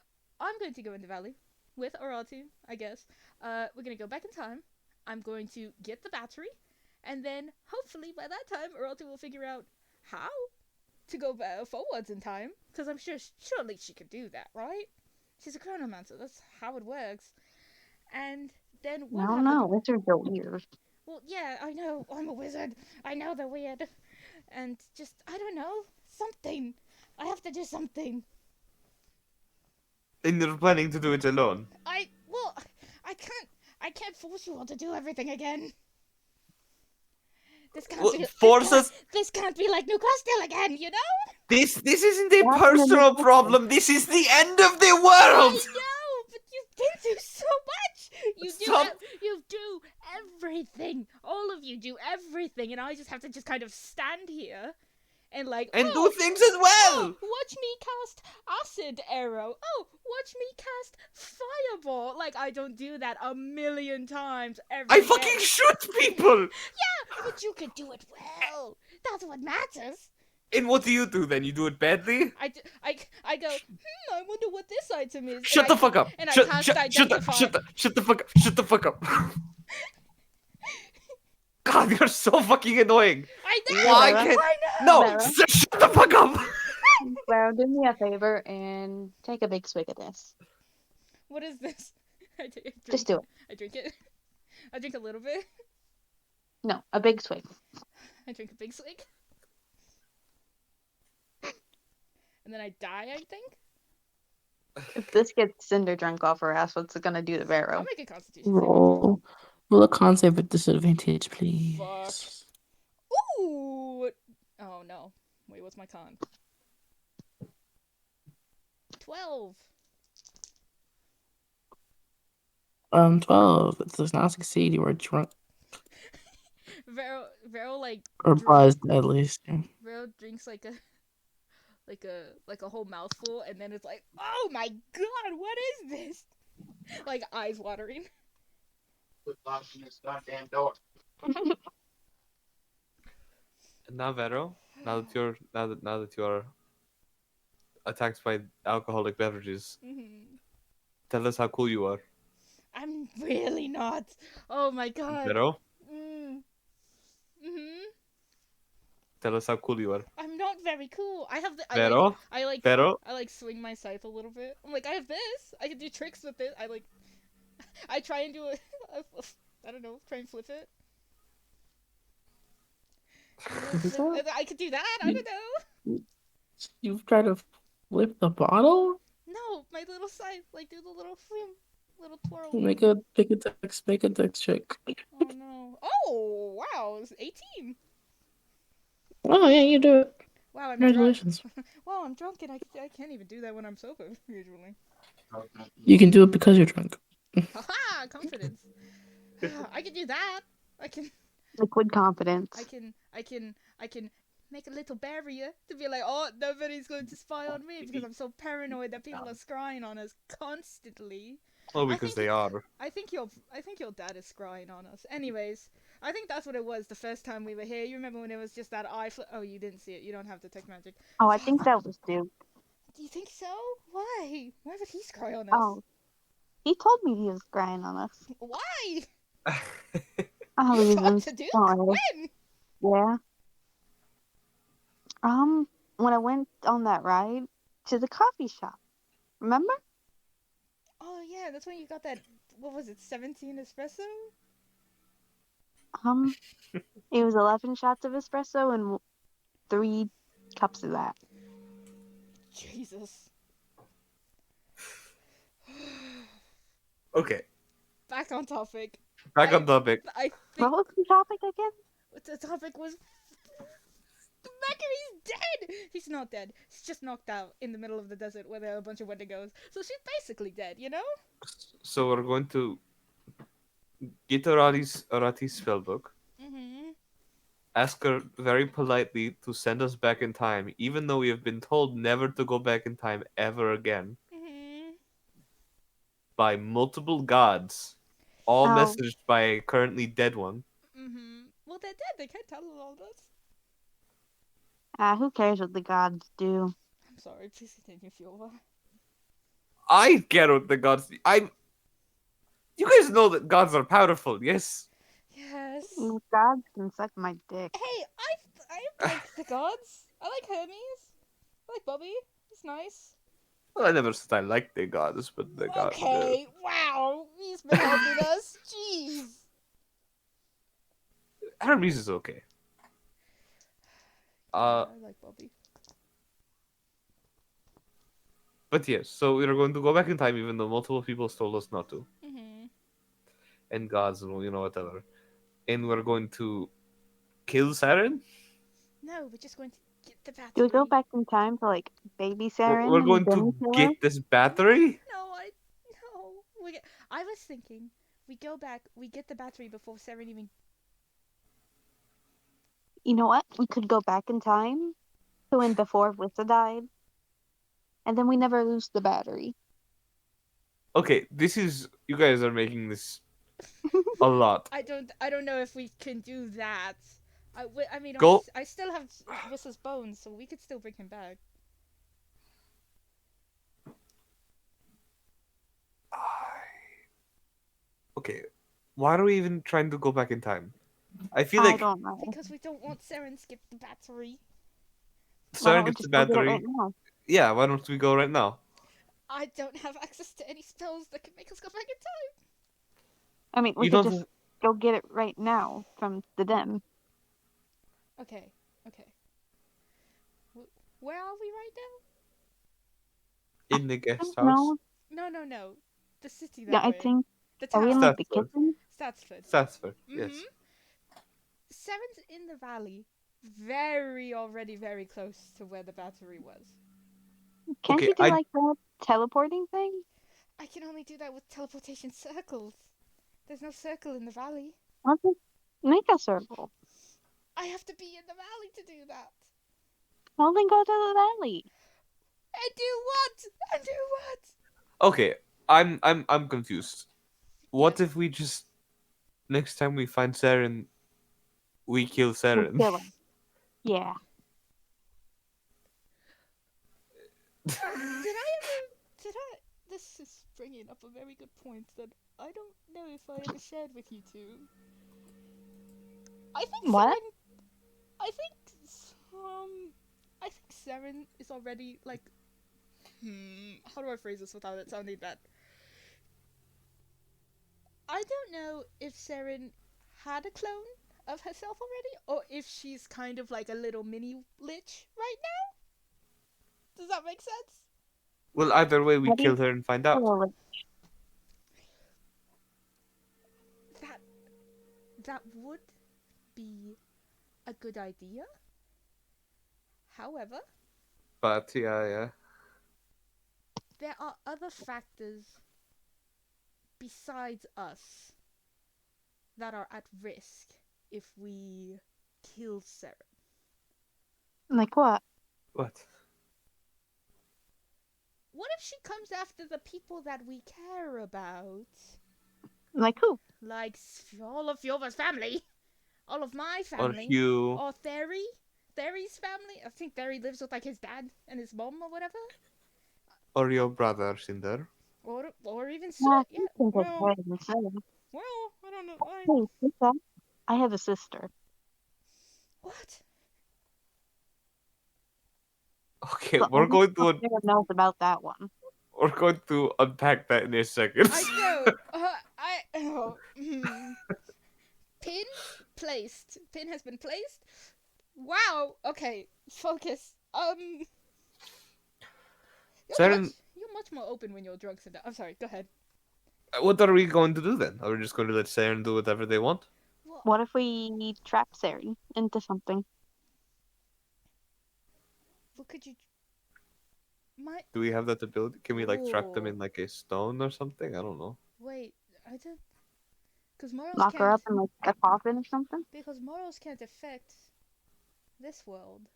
going to go in the valley with Arati, I guess. We're going to go back in time. I'm going to get the battery. And then, hopefully, by that time, Arati will figure out how to go forwards in time. Because I'm sure, surely she could do that, right? She's a chronomancer. That's how it works. And then we'll No, have no, wizards are weird. well, yeah, I know. I'm a wizard. I know they're weird. And just, I don't know. Something. I have to do something. And you're planning to do it alone? Well, I can't force you all to do everything again. This can't Well, be, force us. this can't be like New Castle again, you know? This isn't a What happened in personal this problem. This is the end of the I world. know, but you've been through so much. Stop. You do everything. All of you do everything, and I just have to just kind of stand here and like, And do things as well. watch me cast acid arrow. Oh, watch me cast fireball. Like I don't do that a million times every I day. fucking shoot people. Yeah, but you can do it well. That's what matters. And what do you do then? You do it badly? I go, I wonder what this item is. Shut the fuck up. And I cast identify. Shut the fuck up. Shut the fuck up. God, you're so fucking annoying. I know. Why Vero? can't... I know. No, Vero? shut the fuck up. Vero, do me a favor and take a big swig of this. What is this? I drink, Just do it. I drink it. I drink a little bit. No, a big swig. I drink a big swig. And then I die, I think. If this gets Cinder drunk off her ass, what's it gonna do to I'll Vero? make a constitution saving throw. Roll a con save with disadvantage, please. Fuck. Ooh. Oh no. Wait, what's my con? 12. 12. It does not succeed. You are drunk Vero like or buzzed at least. Yeah. Vero drinks like a whole mouthful, and then it's like, oh my god, what is this? Like eyes watering. Quit locking this goddamn door. Now, Vero, now that you are attacked by alcoholic beverages, Mm-hmm. tell us how cool you are. I'm really not. Oh my god. Vero, Mm-hmm. tell us how cool you are. I'm not very cool. I have the Vero, Vero, I like swing my scythe a little bit. I'm like, I have this. I can do tricks with it. I try and do I don't know, try and flip it. I could do that. I don't know. You've tried to flip the bottle? No, my little scythe, like do the little little twirl. Make a dex check. Oh no. Oh wow, it's 18. Oh yeah, you do it. Wow, I'm drunk. Congratulations. Wow, I'm drunk and I can't even do that when I'm sober usually. You can do it because you're drunk. Haha, confidence. I can do that. I can Liquid confidence. I can make a little barrier to be like, oh, nobody's going to spy on me because I'm so paranoid that people are scrying on us constantly. oh, because think- they are. I think your dad is scrying on us. Anyways, I think that's what it was the first time we were here. You remember when it was just that oh, you didn't see it. You don't have detect magic. Oh, I think Fuck. that was Duke. Do you think so? Why? Why would he scry on us? Oh, he told me he was crying on us. Why? You talked Reasons. to Duke? Don't worry. When? Yeah. When I went on that ride to the coffee shop. Remember? Oh yeah, that's when you got that. What was it? 17 espresso? It was 11 shots of espresso and 3 cups of that. Jesus. Okay, Back on topic. back on topic. I What think was the topic again? the topic was Mercury's dead. He's not dead. He's just knocked out in the middle of the desert where there are a bunch of wendigos. So she's basically dead, you know? So we're going to get Arati's spellbook, Mm-hmm. ask her very politely to send us back in time, even though we have been told never to go back in time ever again Mm-hmm. by multiple gods, all Oh, messaged by a currently dead one. Mm-hmm. Well, they're dead. They can't tell all this. who cares what the gods do? I'm sorry. Please continue, Fiora. I care what the gods. You guys know that gods are powerful, yes? Yes. Gods can suck my dick. Hey, I like the gods. I like Hermes. I like Bobby. He's nice. Well, I never said I liked the gods, but the god. Okay. Wow. He's been helping us. Jeez. Hermes is okay. Yeah, I like Bobby. But yes, so we're going to go back in time, even though multiple people told us not to, Mm-hmm. and gods, and whatever. And we're going to kill Saren. No, we're just going to get the battery. Do we go back in time to like baby Saren We're and going then to kill her? get this battery. No. I was thinking we go back, we get the battery before Saren even. You know what? We could go back in time to when before Wissa died, and then we never lose the battery. Okay, this is you guys are making this a lot. I don't know if we can do that. I mean, Go. I still have Vissa's bones, so we could still bring him back. Okay, why are we even trying to go back in time? I feel I like don't know. Because we don't want Saren to skip the battery. Why Saren don't we gets the just go get it right battery. now? Yeah, why don't we go right now? I don't have access to any spells that can make us go back in time. I mean, we You could don't. just go get it right now from the den. Okay. Where are we right In the guest house. No, now? No. The city yeah, that I way. think. The Are we in town. like the Statsford. kitchen? Statsford. Statsford, yes. Mm-hmm. Saren's in the valley. Already very close to where the battery was. Can't Okay, you do like that teleporting thing? I can only do that with teleportation circles. There's no circle in the valley. Let's just make a circle. I have to be in the valley to do that. Well, then go to the valley. And do what? Okay, I'm confused. What Yes. if we just next time we find Saren, we kill We'll Saren? kill him. Yeah. Did I ever? Did I? This is bringing up a very good point that I don't know if I ever shared with you two. I think What? Saren. I think I think Saren is already like. How do I phrase this without it sounding bad? I don't know if Saren had a clone of herself already, or if she's kind of like a little mini lich right now. Does that make sense? Well, either way, we How do you kill her and find out. kill it? That would be a good idea. However, But yeah. there are other factors besides us that are at risk if we kill Saren. Like what? What? What if she comes after the people that we care about? Like who? Like all of Fiova's family? all of my Or family, Hugh, or Theory's family. I think Theory lives with like his dad and his mom or whatever, or your brother, Cinder. or even Yeah, I yeah. think of Well, Red and Sarah. I don't know. Hey, sister, I have a sister. What? Okay, So only Sarah knows about that one. we're going to unpack that in a second. I know. Pin placed. Pin has been placed. Wow. Okay. Focus. Saren, You're much more open when you're drunk than that. I'm sorry. Go ahead. what are we going to do then? Are we just going to let Saren do whatever they want? Well, What if we trap Sarah into something? what could you? My. Do we have that ability? Can we like trap them Oh. in like a stone or something? I don't know. Wait. I don't. Because morals Lock her can't. up in like a coffin or something? Because morals can't affect this world.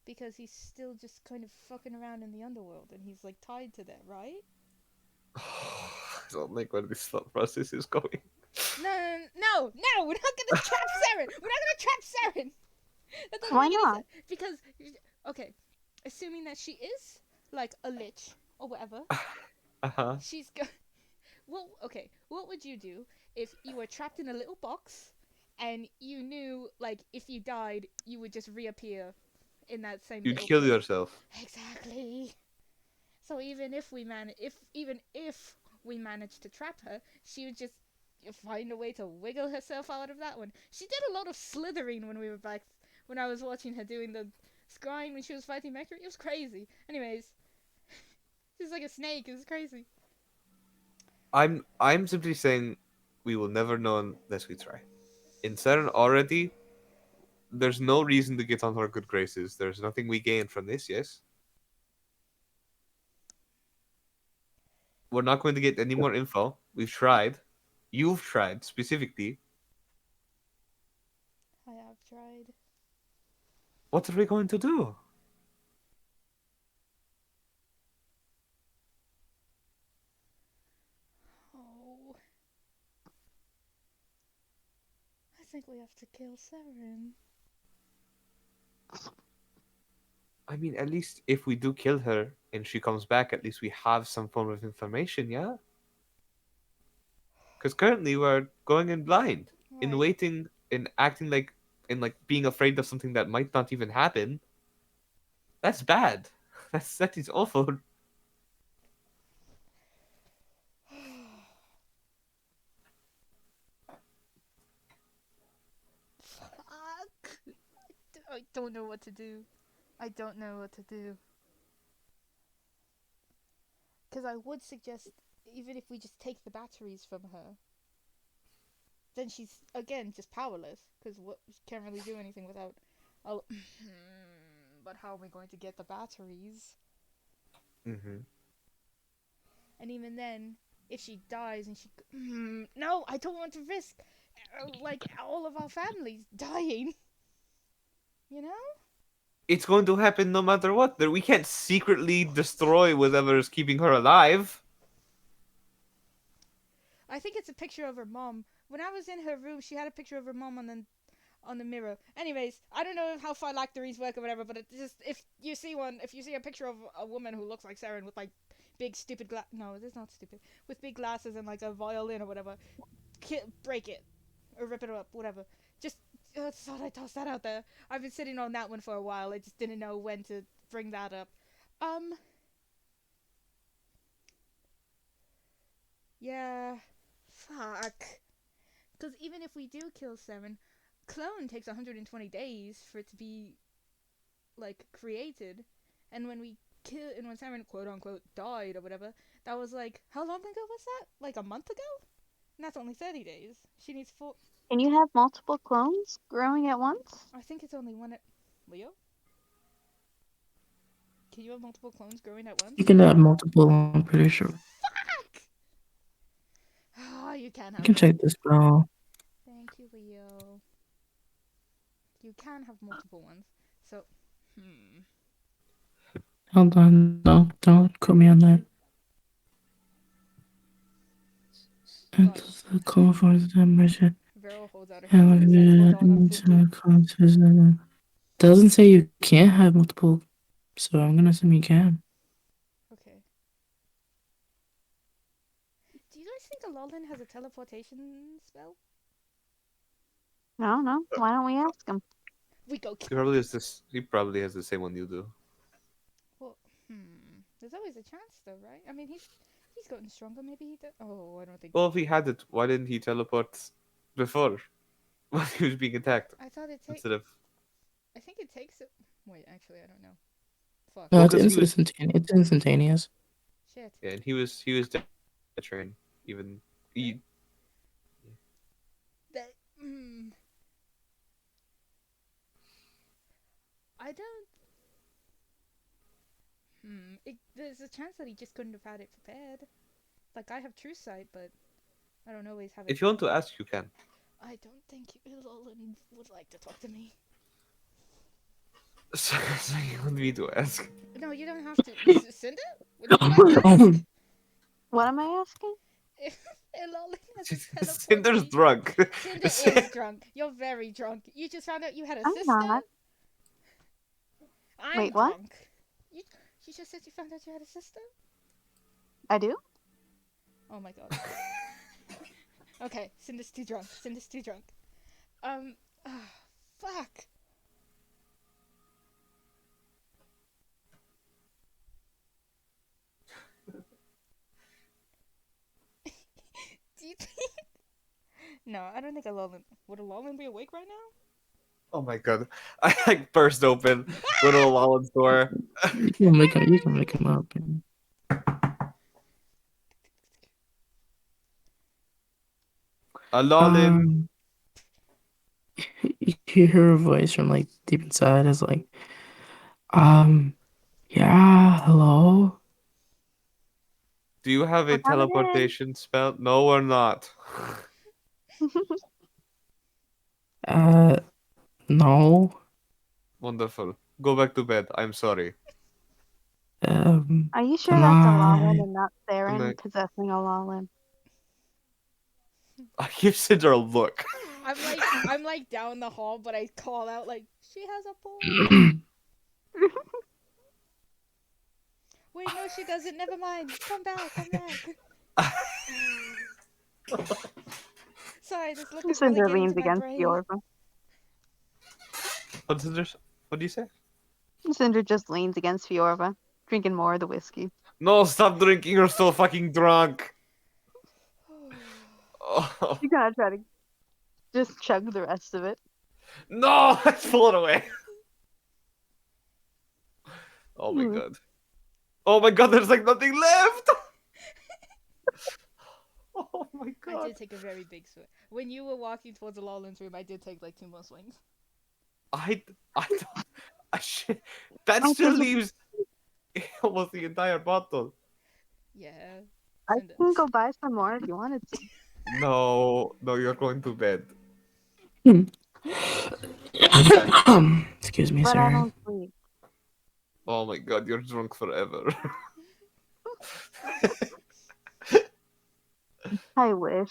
Because he's still just kind of fucking around in the underworld, and he's like tied to that, right? I don't like where this thought process is going. No, we're not gonna trap Saren. We're not gonna trap Saren. That doesn't Why make any not? sense. Because, okay, assuming that she is like a lich or whatever, Uh huh. she's go. Well, okay, what would you do if you were trapped in a little box, and you knew like if you died, you would just reappear in that same You'd little kill place? yourself. Exactly. So even if we managed to trap her, she would just find a way to wiggle herself out of that one. She did a lot of slithering when we were back when I was watching her doing the scrying when she was fighting Mercury. It was crazy. Anyways, she's like a snake. It was crazy. I'm simply saying we will never know unless we try. In Saren already, there's no reason to get on her good graces. There's nothing we gain from this, yes? We're not going to get any more info. We've tried. You've tried specifically. I have tried. What are we going to do? Oh, I think we have to kill Saren. I mean, at least if we do kill her and she comes back, at least we have some form of information, yeah? Because currently we're going in blind, in Right. waiting, in acting like, in like being afraid of something that might not even happen. That's bad. That is awful. Fuck. I don't know what to do. I don't know what to do. Because I would suggest, even if we just take the batteries from her, then she's again just powerless. Because what she can't really do anything without. Oh, but how are we going to get the batteries? Hmm. And even then, if she dies and she, no, I don't want to risk like all of our families dying. You know? It's going to happen no matter what. We can't secretly destroy whatever is keeping her alive. I think it's a picture of her mom. When I was in her room, she had a picture of her mom on the mirror. Anyways, I don't know how phylacteries work or whatever, but it just if you see a picture of a woman who looks like Saren with like big stupid no, it is not stupid, with big glasses and like a violin or whatever, break it or rip it up, whatever. Just thought I'd toss that out there. I've been sitting on that one for a while. I just didn't know when to bring that up. Um, yeah, fuck. Because even if we do kill Saren, clone takes 120 days for it to be like created, and when Saren quote unquote died or whatever, that was like how long ago was that? Like a month ago? And that's only 30 days. She needs four. Can you have multiple clones growing at once? I think it's only one. Leo, can you have multiple clones growing at You once? can have multiple, I'm pretty sure. Fuck! Oh, you can You have can check multiple. this now. Thank you, Leo. You can have multiple ones. So, Hold on, don't quote me on that. but It's the call for the mission. girl holds out her hand and says, "Hold on, I'm thinking." Doesn't say you can't have multiple, so I'm gonna assume you can. Okay. Do you guys think Alolan has a teleportation spell? I don't know. Why don't we ask him? We go. He probably has the same one you do. Well, there's always a chance, though, right? I mean, he's gotten stronger. Maybe he does. Oh, I don't think. Well, if he had it, why didn't he teleport before when he was being attacked I thought it take. instead of? I think it takes it. Wait, actually, I don't know. Fuck. No, Well, it's because he was instantaneous. It's instantaneous. Shit. yeah, and he was dead train even he. That. I don't. There's a chance that he just couldn't have had it prepared. Like I have true sight, but I don't always have it. If you want to ask, you can. I don't think Alolan would like to talk to me. So you want me to ask? No, you don't have to. Cinder? Would you like to ask? What am I asking? If Alolan has a Cinder's teleportation. drunk. Cinder is drunk. You're very drunk. You just found out you had a I'm sister? not. I'm Wait, what? drunk. You just said you found out you had a sister? I do? Oh my god. Okay, Cinder's too drunk. Cinder's too drunk. Fuck. Do you think... No, I don't think Alolan... Would Alolan be awake right now? Oh my god! I like burst open, go to Lalan's door. You can make him. You can make him up. Lalin, You hear a voice from like deep inside. Is like, yeah, hello. do you have a We're coming in. teleportation spell? No, or not. No. Wonderful. Go back to bed. I'm sorry. Are you sure Good that's Alolan night. and not Good Theron night. possessing Alolan? I give Cinder a look. I'm like down the hall, but I call out like, she has a point. Wait, no, she doesn't. Never mind. Come back. Come back. Sorry, this look is really Cinder getting leans to my against brain. Fiorva. What do you say? Cinder just leans against Fiorva, drinking more of the whiskey. No, stop drinking. You're so fucking drunk. Oh, You gotta try to just chug the rest of it. no, let's pull it away. Oh my Hmm. god. Oh my god, there's like nothing left. Oh my I god. did take a very big swing. When you were walking towards Alolan's room, I did take like 2 more swings. I don't. Shit. That Oh, still did you- leaves almost the entire bottle. Yeah. I Cinder. can go buy some more if you wanted to. No, you're going to bed. Excuse me, But I sir. don't sleep. Oh my god, you're drunk forever. I wish.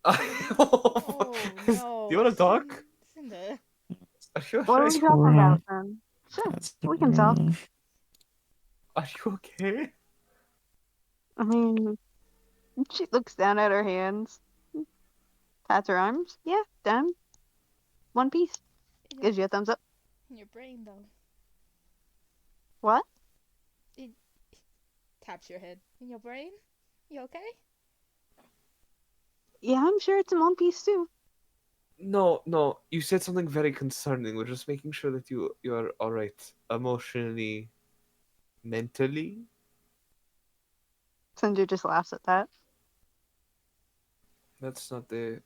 Oh no. Do you want to talk? Cinder. Are you What are alright? we talking about then? Sure, That's we can talk. Are you okay? I mean, she looks down at her hands, pats her arms. Yeah, done. One piece. In your, Gives you a thumbs up. in your brain, though. What? Taps your head. In your brain? You okay? Yeah, I'm sure it's in one piece too. No. You said something very concerning. We're just making sure that you're all right, emotionally, mentally. Cinder just laughs at that. That's not the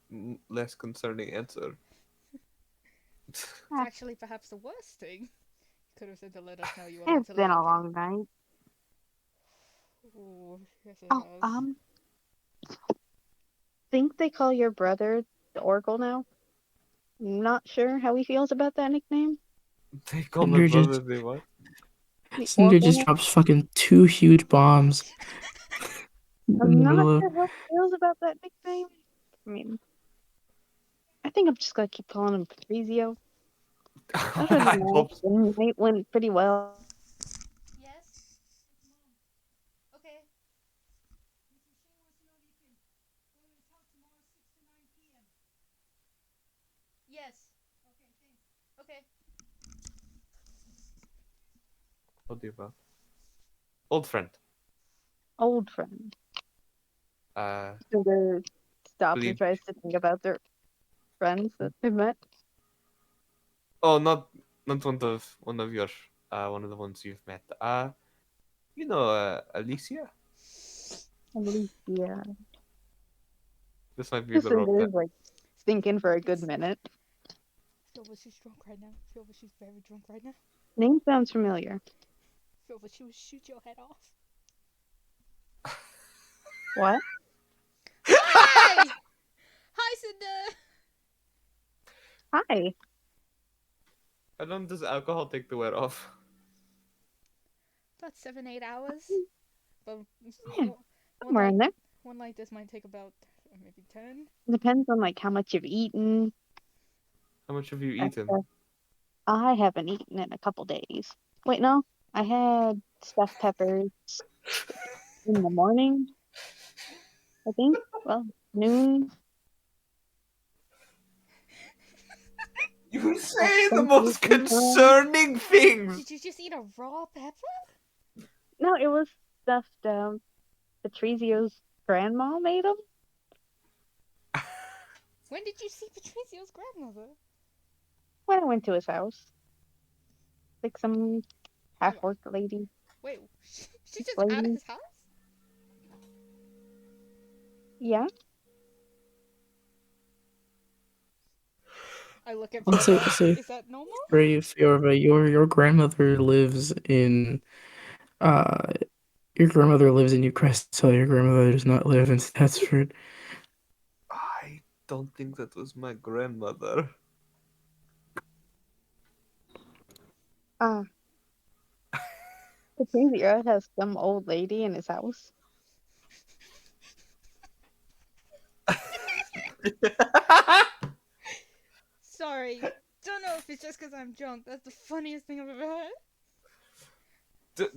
less concerning answer. It's Ah. actually perhaps the worst thing. You could have said to let us know you were It's been a long night. Ooh, yes it Oh, has. think they call your brother the Oracle now. Not sure how he feels about that nickname. They call my Cinder brother just the what? The Cinder Oracle. just drops fucking 2 huge bombs in the I'm not middle of. sure how he feels about that nickname. I mean, I think I'm just gonna keep calling him Patrizio. Other than I that, hope so. the night went pretty well. Yes? Okay. Mr. Shane wants to know if you can go to his house tomorrow 6 to 9 p.m. Yes. Okay, thanks. Okay. What do you about? Old friend. Old friend. Uh, So they stops and believe. tries to think about their friends that they met. Oh, not one of your one of the ones you've met. Alicia. Alicia. This might be Just the wrong. is like thinking for a good It's minute. feel but she's drunk right now. Feel but she's very drunk right now. Name sounds familiar. Feel but she will shoot your head off. What? Hi! Hi, Cinder! Hi. How long does alcohol take to wear off? About 7, 8 hours. But Yeah, one somewhere in like there. one like this might take about maybe 10. Depends on like how much you've eaten. How much have you That eaten? stuff. I haven't eaten in a couple days. Wait, no. I had stuffed peppers in the morning, I think. Well, noon. You At say the some point most in time. concerning things. Did you just eat a raw pepper? No, it was stuffed. Patrizio's grandma made them When did you see Patricio's grandmother? when I went to his house. Like some Um, half-worked lady, wait, she's this just at lady. his house? Yeah. I look at Also, Fiova. so Is that normal? brave, your grandmother lives in uh your grandmother lives in Newcastle. So your grandmother does not live in Statsford. I don't think that was my grandmother. Ah, Patrizio has some old lady in his house. Sorry. Don't know if it's just because I'm drunk. That's the funniest thing I've ever heard.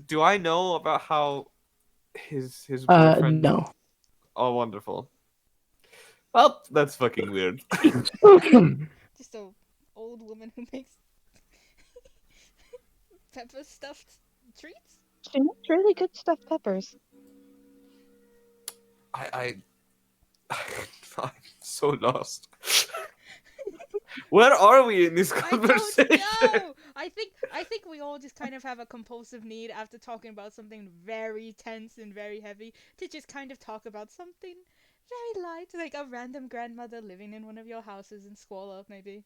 Do I know about how his girlfriend? No. Oh, wonderful. Well, that's fucking weird. Just a old woman who makes pepper stuffed treats? She makes really good stuffed peppers. I I'm so lost. Where are we in this I don't conversation? know. I think we all just kind of have a compulsive need after talking about something very tense and very heavy to just kind of talk about something very light, like a random grandmother living in one of your houses in Squalor, maybe.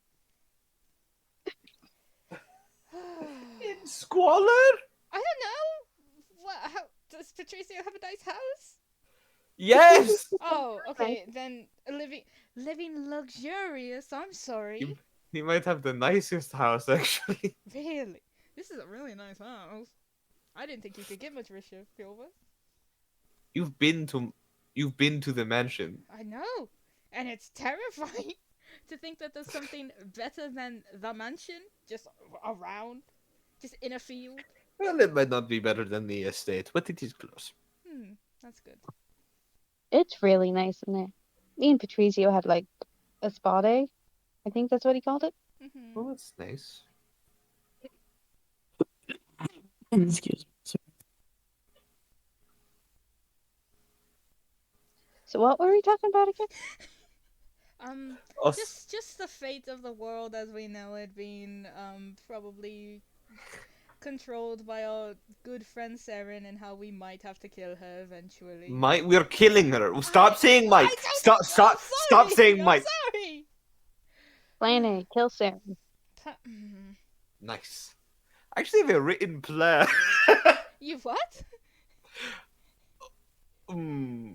In squalor? I don't know. What? How does Patricio have a nice house? Yes. Oh, Nice. okay. Then living luxurious. I'm sorry. He, he might have the nicest house actually. Really, this is a really nice house. I didn't think you could get much richer, Silver. You've been to you've been to the mansion. I know, and it's terrifying to think that there's something better than the mansion just around, just in a field. Well, it might not be better than the estate, but it is close. Hmm, that's good. It's really nice in there. Me and Patrizio had like a spa day. I think that's what he called it. Mhm. Oh, that's nice. Excuse me. Sorry. So what were we talking about again? Um, Us. just the fate of the world as we know it being probably controlled by our good friend Saren and how we might have to kill her eventually. Might we're killing her. Stop saying I might. don't. Stop I'm stop sorry. saying I'm might. sorry. Plan A, kill Sarah. Nice. I actually have a written plan. You what? Hmm.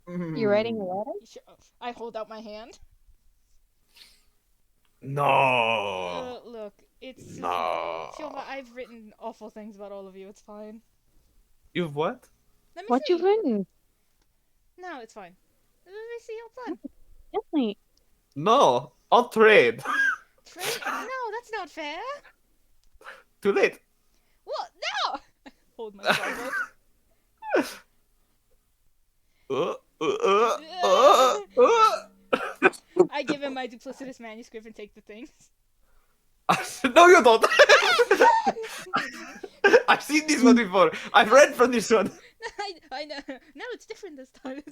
You writing a Hmm. letter? You sure? I hold out my hand. No. Look, it's No. Silva. I've written awful things about all of you. It's fine. You've what? Let me What you see. written? No, it's fine. Let me see your plan. Definitely. No, I'll trade. Trade? No, that's not fair. Too late. What? No! Hold myself up. Uh, uh, uh, uh, uh. I give him my duplicitous manuscript and take the things. No, you don't. I've seen this one before. I've read from this one. I know. No, it's different this time.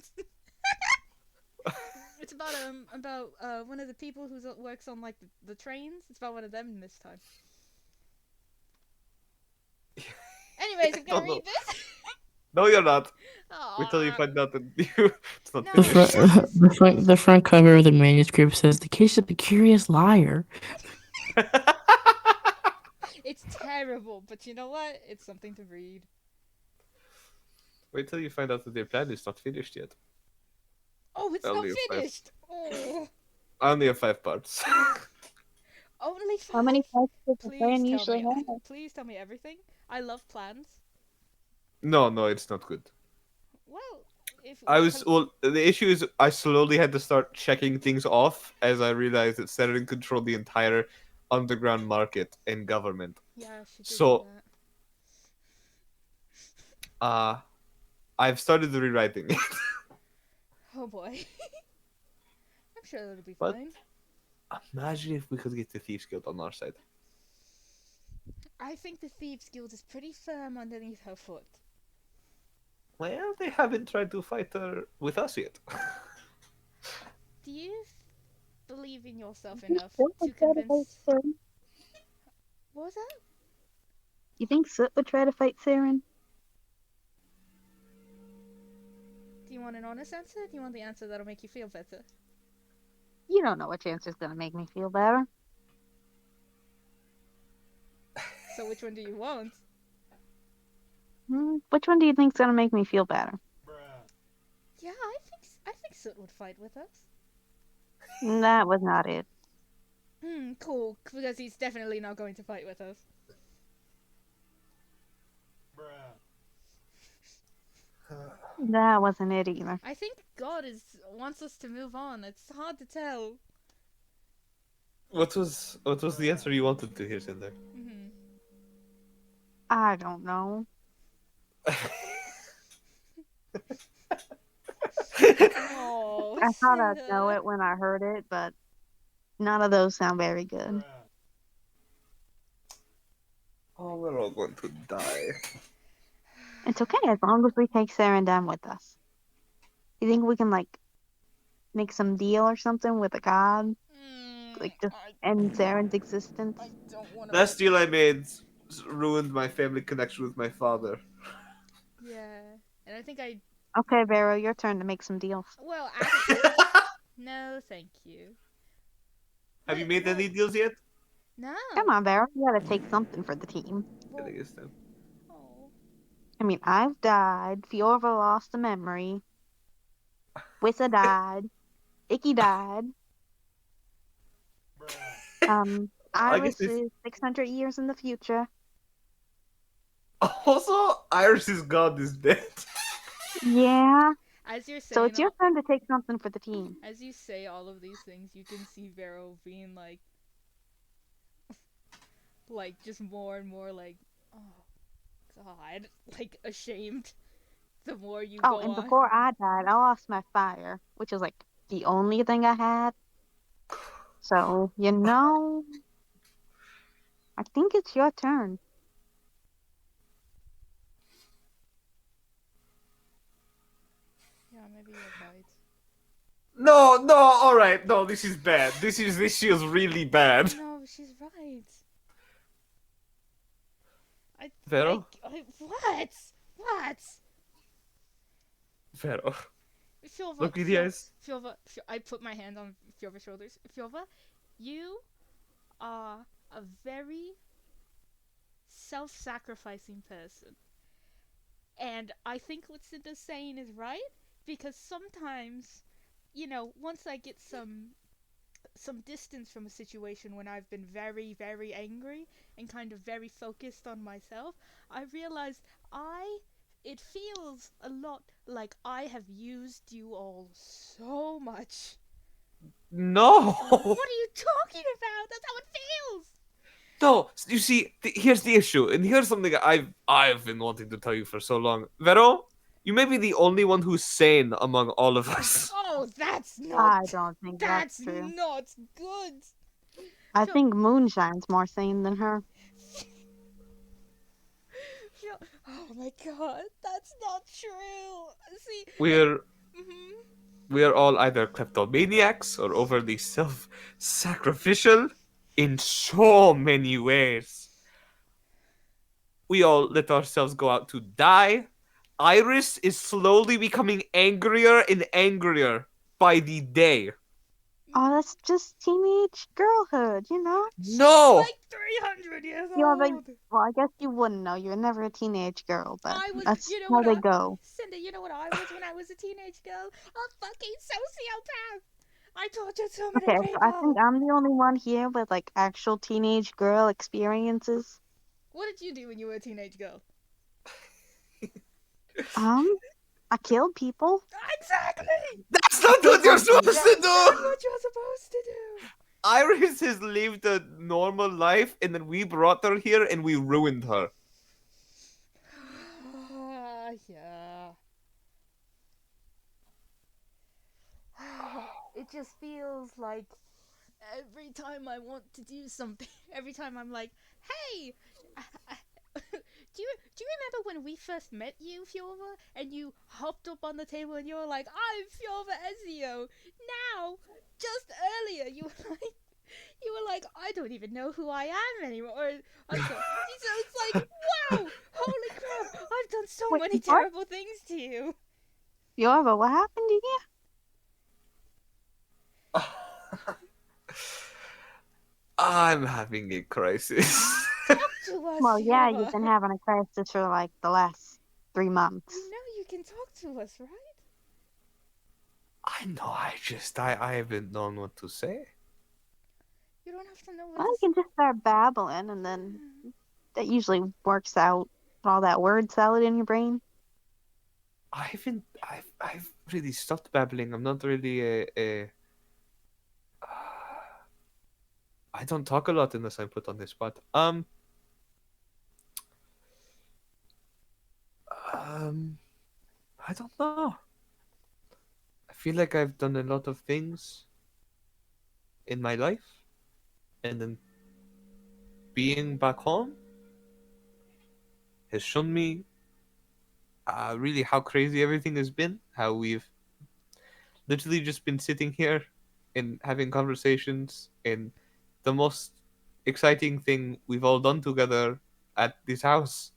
It's about one of the people who works on like the trains. It's about one of them this time. Anyways, I'm Don't gonna know. read this. No, you're not. Wait till you Aw. find out that it's not No, The finished. front, the front cover of the manuscript says the case of the curious liar. It's terrible, but you know what? It's something to read. Wait till you find out that their plan is not finished yet. Oh, it's Only not a five. finished. Oh, I only have 5 parts. only How many five. parts does the Please fan tell usually me. have? Please tell me everything. I love plans. No, it's not good. Well, if The issue is I slowly had to start checking things off as I realized that Saturn controlled the entire underground market and government. yeah, she did So- say that. I've started the rewriting it. Oh boy. I'm sure that'll be But- fine. Imagine if we could get the Thieves Guild on our side. I think the Thieves Guild is pretty firm underneath her foot. Well, they haven't tried to fight her with us yet. Do you believe in yourself You think enough Soot to would try to fight convince? Saren? What was that? You think Soot would try to fight Saren? Do you want an honest answer? Do you want the answer that'll make you feel better? You don't know which answer's gonna make me feel better. So which one do you want? Which one do you think's gonna make me feel better? Yeah, I think Soot would fight with us. That was not it. Cool, because he's definitely not going to fight with us. That wasn't it either. I think God wants us to move on. It's hard to tell. What was the answer you wanted to hear, Cinder? Mm-hmm. I don't know. Oh, I thought I'd Cinder. know it when I heard it, but none of those sound very good. Oh, we're all going to die. It's okay as long as we take Saren down with us. You think we can make some deal or something with a god? Just end Saren's existence? I don't want to. Last deal I made ruined my family connection with my father. Yeah, and I think I. Okay, Vero, your turn to make some deals. Well, actually, no, thank you. Have you Wait, made any deals yet? No. Come on, Vero, you gotta take something for the team. Well, I guess then. oh. I mean, I've died, Fiorva lost a memory, Wissa died, Icky died, I guess Iris is 600 years in the future. Also, Iris's god is dead. Yeah, As you're so saying, it's your turn to take something for the team. as you say all of these things, you can see Vero being like just more and more like, oh God, like ashamed. The more you Oh, go and on. before I died, I lost my fire, which is the only thing I had. So, I think it's your turn. Yeah, maybe you're right. No, alright, no, this is bad. This feels really bad. No, she's right. Vero? What? What? Vero. Fjorva, Look me in the eyes. Fjorva, I put my hand on Fjorva's shoulders. Fjorva, you are a very self-sacrificing person. And I think what Cinda's saying is right, because sometimes, once I get some distance from a situation when I've been very, very angry and kind of very focused on myself, I realize it feels a lot like I have used you all so much. No. What are you talking about? That's how it feels. No, you see, here's the issue, and here's something I've been wanting to tell you for so long. Vero, you may be the only one who's sane among all of us. Oh, I don't think that's that's true. not good. I Feel, think Moonshine's more sane than her. oh my god, that's not true. See, like, We're hmm we're all either kleptomaniacs or overly self-sacrificial in so many ways. We all let ourselves go out to die. Iris is slowly becoming angrier and angrier by the day. Oh, that's just teenage girlhood, you know? she's No! like 300 years You're like, old. well, I guess you wouldn't know. You're never a teenage girl, but I was, that's you know how what they I, go. Cindy, you know what I was when I was a teenage girl? A fucking sociopath. I tortured so many Okay, so I think people. I'm the only one here with like actual teenage girl experiences. What did you do when you were a teenage girl? Um, I killed people. Exactly. That's I not killed what you're monkeys. supposed to That's not do! what you're supposed to do. Iris has lived a normal life, and then we brought her here and we ruined her. Yeah. It just feels like every time I want to do something, every time I'm like, hey, do you remember when we first met you, Fiora, and you hopped up on the table and you were like, I'm Fiora Ezio. Now, just earlier, you were like, I don't even know who I am anymore. So it's like, wow, holy crap, I've done so Wait, many what? terrible things to you. Yorba, what happened to you? I'm having a crisis. Talk to us, Well, yeah, you've Fiora. been having a crisis for like the last 3 months. You know you can talk to us, right? I know, I haven't known what to say. You don't have to know what Well, to you say. can just start babbling, and then that usually works out all that word salad in your brain. I've really stopped babbling. I'm not really a I don't talk a lot unless I'm put on the spot. Um, I don't know. I feel like I've done a lot of things in my life, and then being back home has shown me really how crazy everything has been. How we've literally just been sitting here and having conversations, and the most exciting thing we've all done together at this house.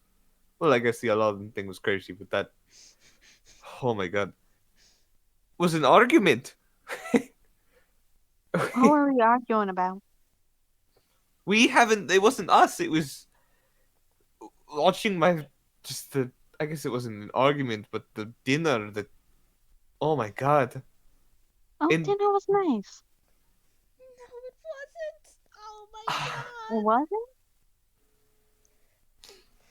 Well, I guess the Aladdin thing was crazy, but that, oh my god, was an argument. What were we arguing about? We haven't. It wasn't us. It was watching my just the. I guess it wasn't an argument, but the dinner. That, oh my god. Oh, And dinner was nice. No, it wasn't. Oh my It god. wasn't?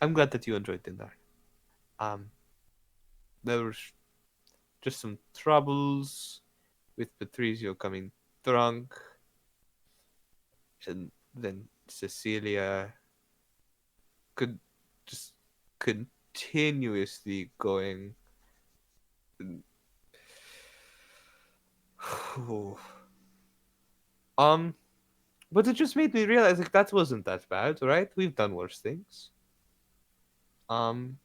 I'm glad that you enjoyed dinner. Um, there was just some troubles with Patrizio coming drunk, and then Cecilia could just continuously going. um, but it just made me realize like that wasn't that bad, right? We've done worse things. Um,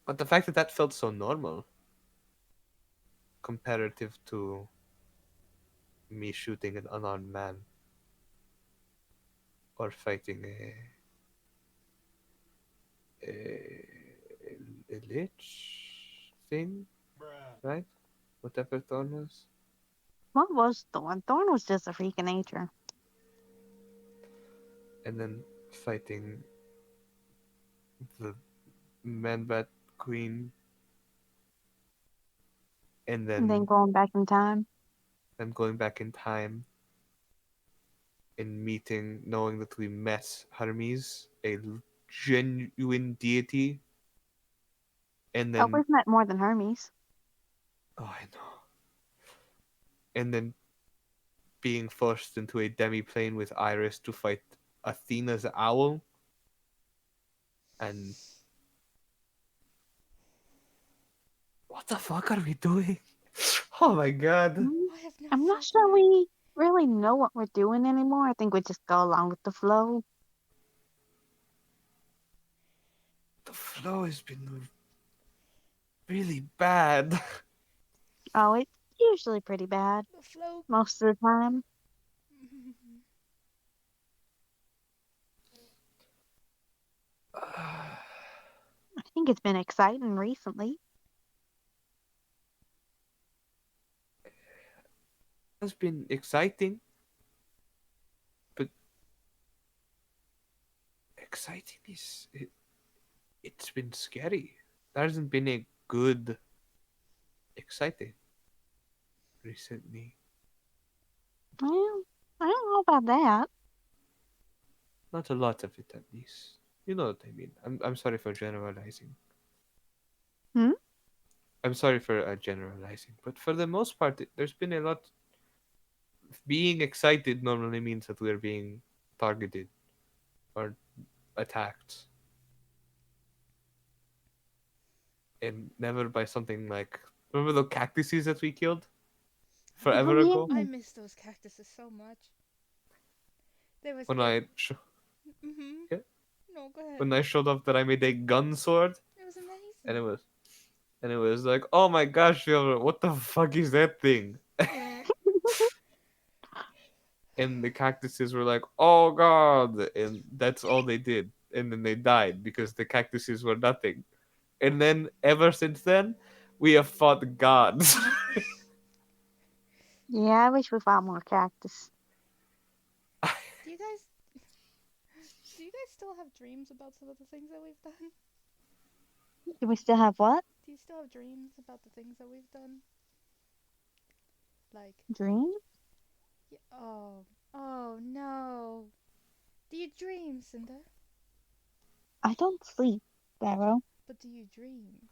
but the fact that that felt so normal comparative to me shooting an unarmed man or fighting a lich thing, right? Whatever Thorn was. What was Thorn? Thorn was just a freak of nature. And then fighting the Man-Bat Queen, and And then then going back in time. them going back in time and meeting, knowing that we met Hermes, a genuine deity, and Oh, then we've met more than Hermes. oh, I know. and then being forced into a demi-plane with Iris to fight Athena's owl, and what the fuck are we doing? Oh my god. Mm, I have no I'm not fucking sure idea. we really know what we're doing anymore. I think we just go along with the flow. The flow has been really bad. Oh, it's usually pretty bad The flow. most of the time. I think it's been exciting recently. Has been exciting, but exciting it's been scary. There hasn't been a good exciting recently. Well, I don't know about that. Not a lot of it, at least. You know what I mean. I'm sorry for generalizing. Hmm? I'm sorry for generalizing, but for the most part, there's been a lot. Being excited normally means that we're being targeted or attacked, and never by something like, remember the cactuses that we killed Oh, forever ago I yeah. miss those cactuses so much. There was when there. Mm-hmm. yeah, No, go ahead. when I showed up that I made a gun sword, It was and amazing. it was like, oh my gosh, Fiona, what the fuck is that thing? And the cactuses were like, "Oh God!" And that's all they did. And then they died because the cactuses were nothing. And then ever since then, we have fought gods. Yeah, I wish we found more cactus. Do you guys do you guys still have dreams about some of the things that we've done? Do we still have what? Do you still have dreams about the things that we've done? Like, Dream? oh, oh no. Do you dream, Cinder? I don't sleep, Barrow. But do you dream?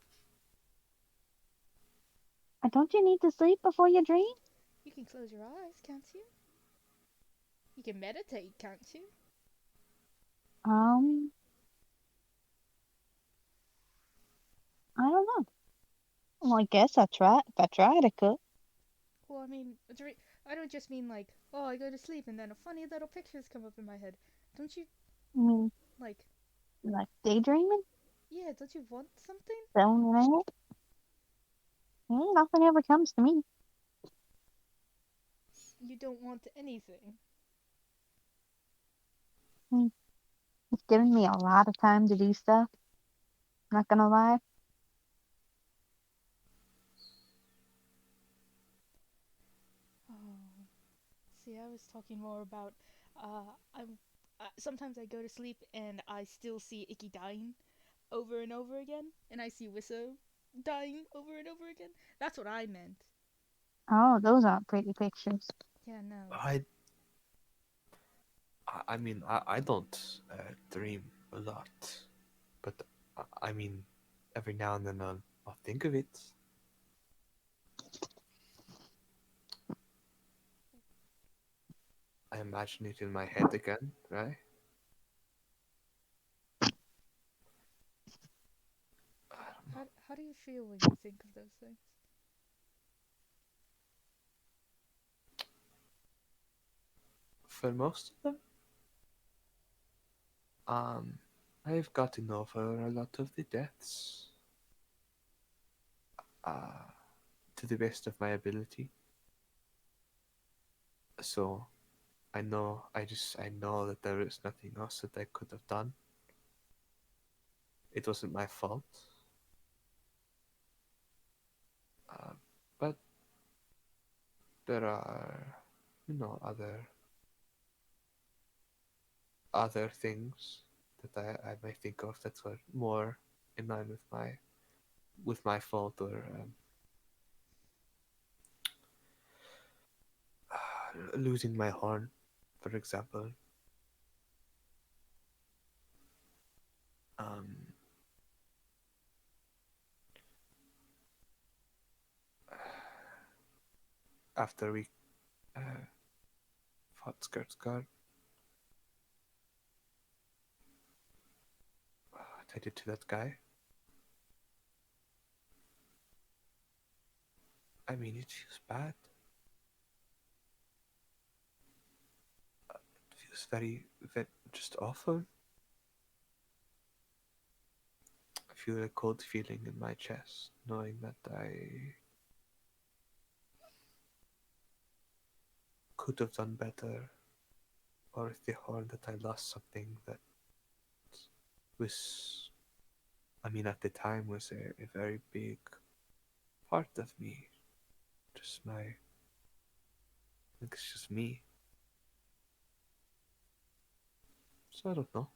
Don't you need to sleep before you dream? You can close your eyes, can't you? You can meditate, can't you? Um, I don't know. Well, I guess I try. If I tried, I could. Well, I mean, I don't just mean like, oh, I go to sleep and then a funny little pictures come up in my head. Don't you I mean, like, like daydreaming, yeah, don't you want something? zoning out. Nothing ever comes to me. You don't want anything. Mm, It's given me a lot of time to do stuff. Not gonna lie. Oh, see, I was talking more about, I'm, sometimes I go to sleep and I still see Icky dying over and over again, and I see Wisso dying over and over again. That's what I meant. Oh, those aren't pretty pictures. Yeah, no. I mean, I don't dream a lot, but I mean, every now and then I'll think of it. I imagine it in my head again, right? How do you feel when you think of those things? For most of them, um, I've gotten over a lot of the deaths, uh, to the best of my ability. So I know that there is nothing else that I could have done. It wasn't my fault. Uh, but there are, other things that I might think of that were more in line with my fault, or losing my horn, for example. Um, after we uh, fought Skarsgård. What I did to that guy. I mean, it feels bad. It feels very just awful. I feel a cold feeling in my chest, knowing that I could have done better, or with the horn that I lost something that was, I mean, at the time was a very big part of me. Just my, like, it's just me. So I don't know.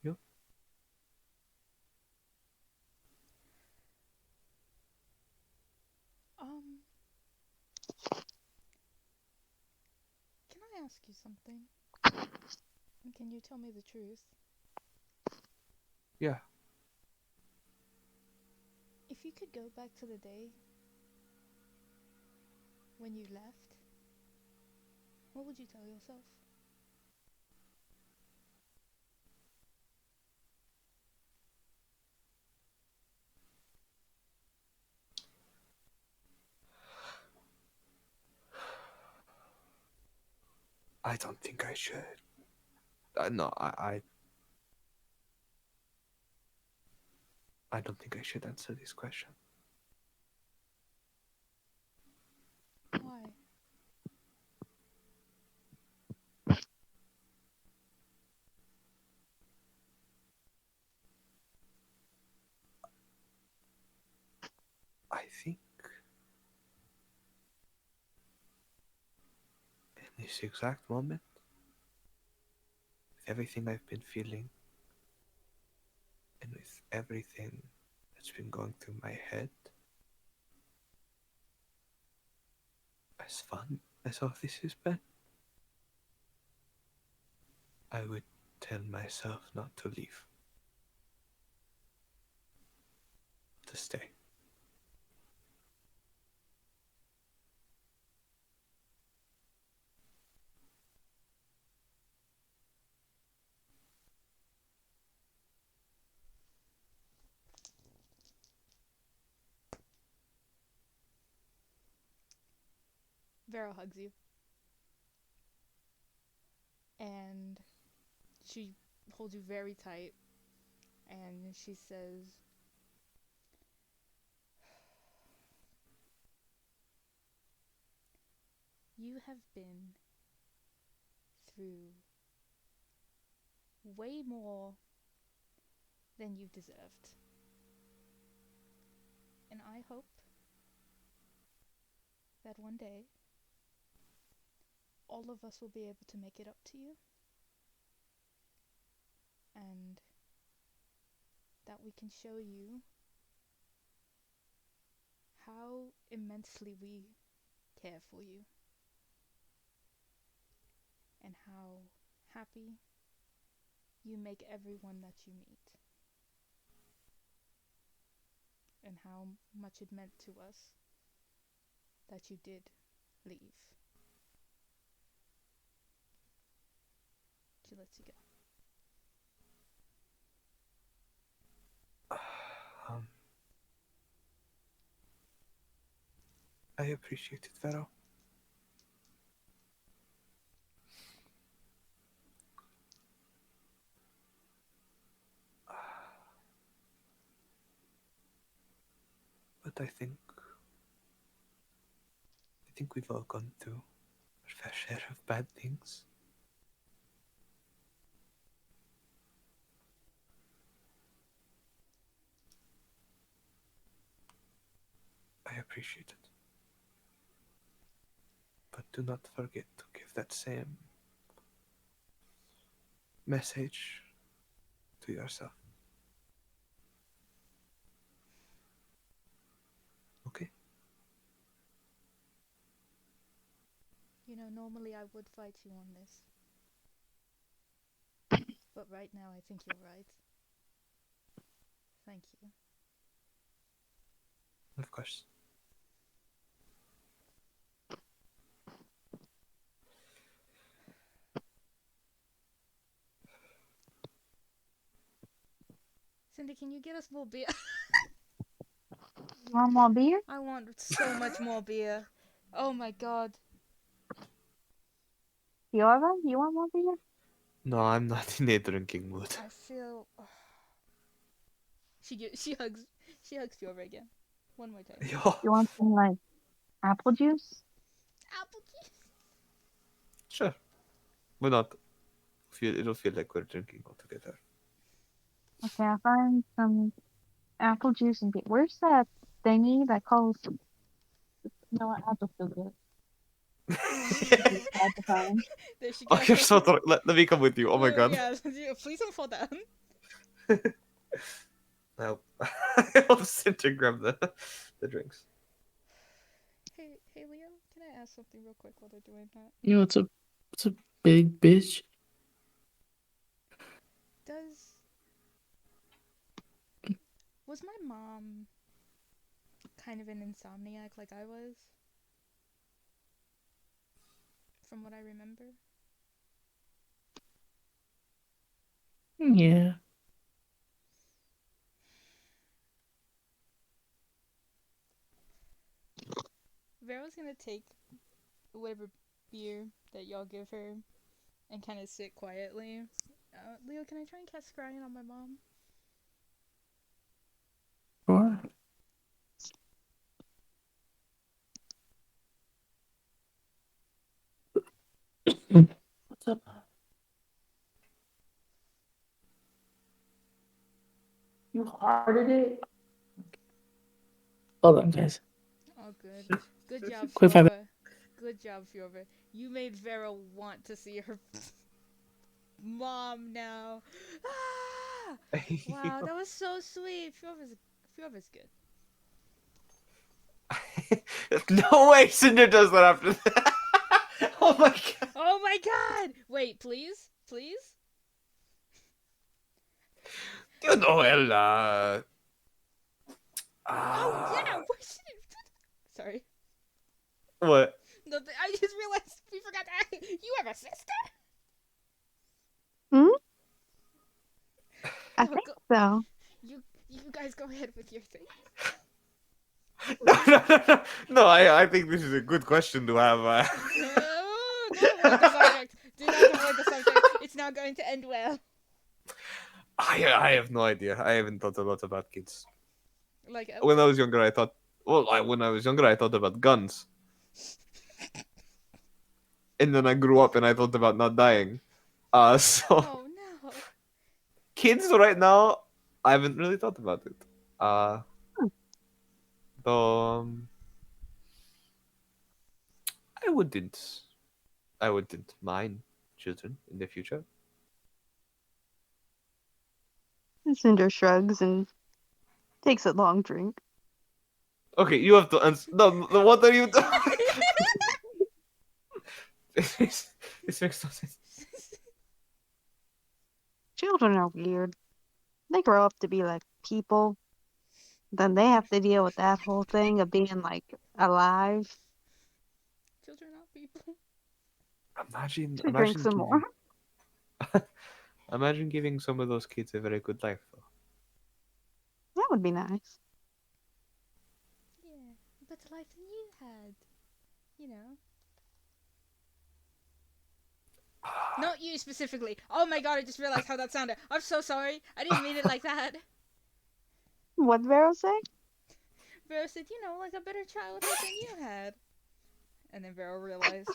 You? Um, can I ask you something? And can you tell me the truth? Yeah. If you could go back to the day when you left, what would you tell yourself? I don't think I should. No, I don't think I should answer this question. Why? I think in this exact moment, with everything I've been feeling, and with everything that's been going through my head, as fun as all this has been, I would tell myself not to leave, to stay. Vera hugs you, and she holds you very tight, and she says, "You have been through way more than you deserved. And I hope that one day all of us will be able to make it up to you, and that we can show you how immensely we care for you and how happy you make everyone that you meet, and how much it meant to us that you did leave." She lets you go. Um, I appreciate it, Vero. But I think we've all gone through our fair share of bad things. I appreciate it. But do not forget to give that same message to yourself. Okay? You know, normally I would fight you on this, but right now I think you're right. Thank you. Of course. Cindy, can you get us more beer? You want more beer? I want so much more beer. Oh my god. Fiora, you want more beer? No, I'm not in a drinking mood. I feel. She hugs Fiora again. One more time. Yo, You want some like apple juice? Apple juice. sure. We're not. It'll feel like we're drinking all together. Okay, I'll find some apple juice and beer. Where's that thingy that calls? You know what? I'll just go get it. It's hard to find. There she Oh, goes. you're so sorry. Let me come with you. Oh my god. Yeah, please don't fall down. No. I'll sit and grab the drinks. Hey, Leo, can I ask something real quick while they're doing that? You know, it's a big bitch. Was my mom kind of an insomniac like I was? From what I remember? Yeah. Vera's gonna take whatever beer that y'all give her and kind of sit quietly. Leo, can I try and cast Scrying on my mom? Sure. What's up? You hearted it? Hold on, guys. Oh, good. Good job, Quick 5 Fiora. Good job, Fiora. You made Vera want to see her mom now. Ah! Wow, that was so sweet. Fiora's good. No way Cinder does that after that. Oh my god. Oh my god! Wait, please? Please? You know, well, Oh yeah! What should it... Sorry. what? No, I just realized we forgot to ask. You have a sister? Hmm? I Oh, think go, so. you guys go ahead with your thing. No, I think this is a good question to have. Don't avoid the subject. Do not avoid the subject. It's not going to end well. I have no idea. I haven't thought a lot about kids. Like, When I was younger, I thought. Well, when I was younger, I thought about guns. And then I grew up and I thought about not dying. So oh no. kids right now, I haven't really thought about it. Uh, though I wouldn't. I wouldn't mind children in the future. Cinder shrugs and takes a long drink. Okay, you have to answer. No, no, what are you doing? This makes no sense. Children are weird. They grow up to be like people. Then they have to deal with that whole thing of being like alive. Children are people. Imagine, Should drink some more. imagine giving some of those kids a very good life, though. That would be nice. Yeah, better life than you had. You know. Not you specifically. Oh my god, I just realized how that sounded. I'm so sorry. I didn't mean it like that. What'd Vero say? Vero said, you know, like a better childhood than you had. And then Vero realized.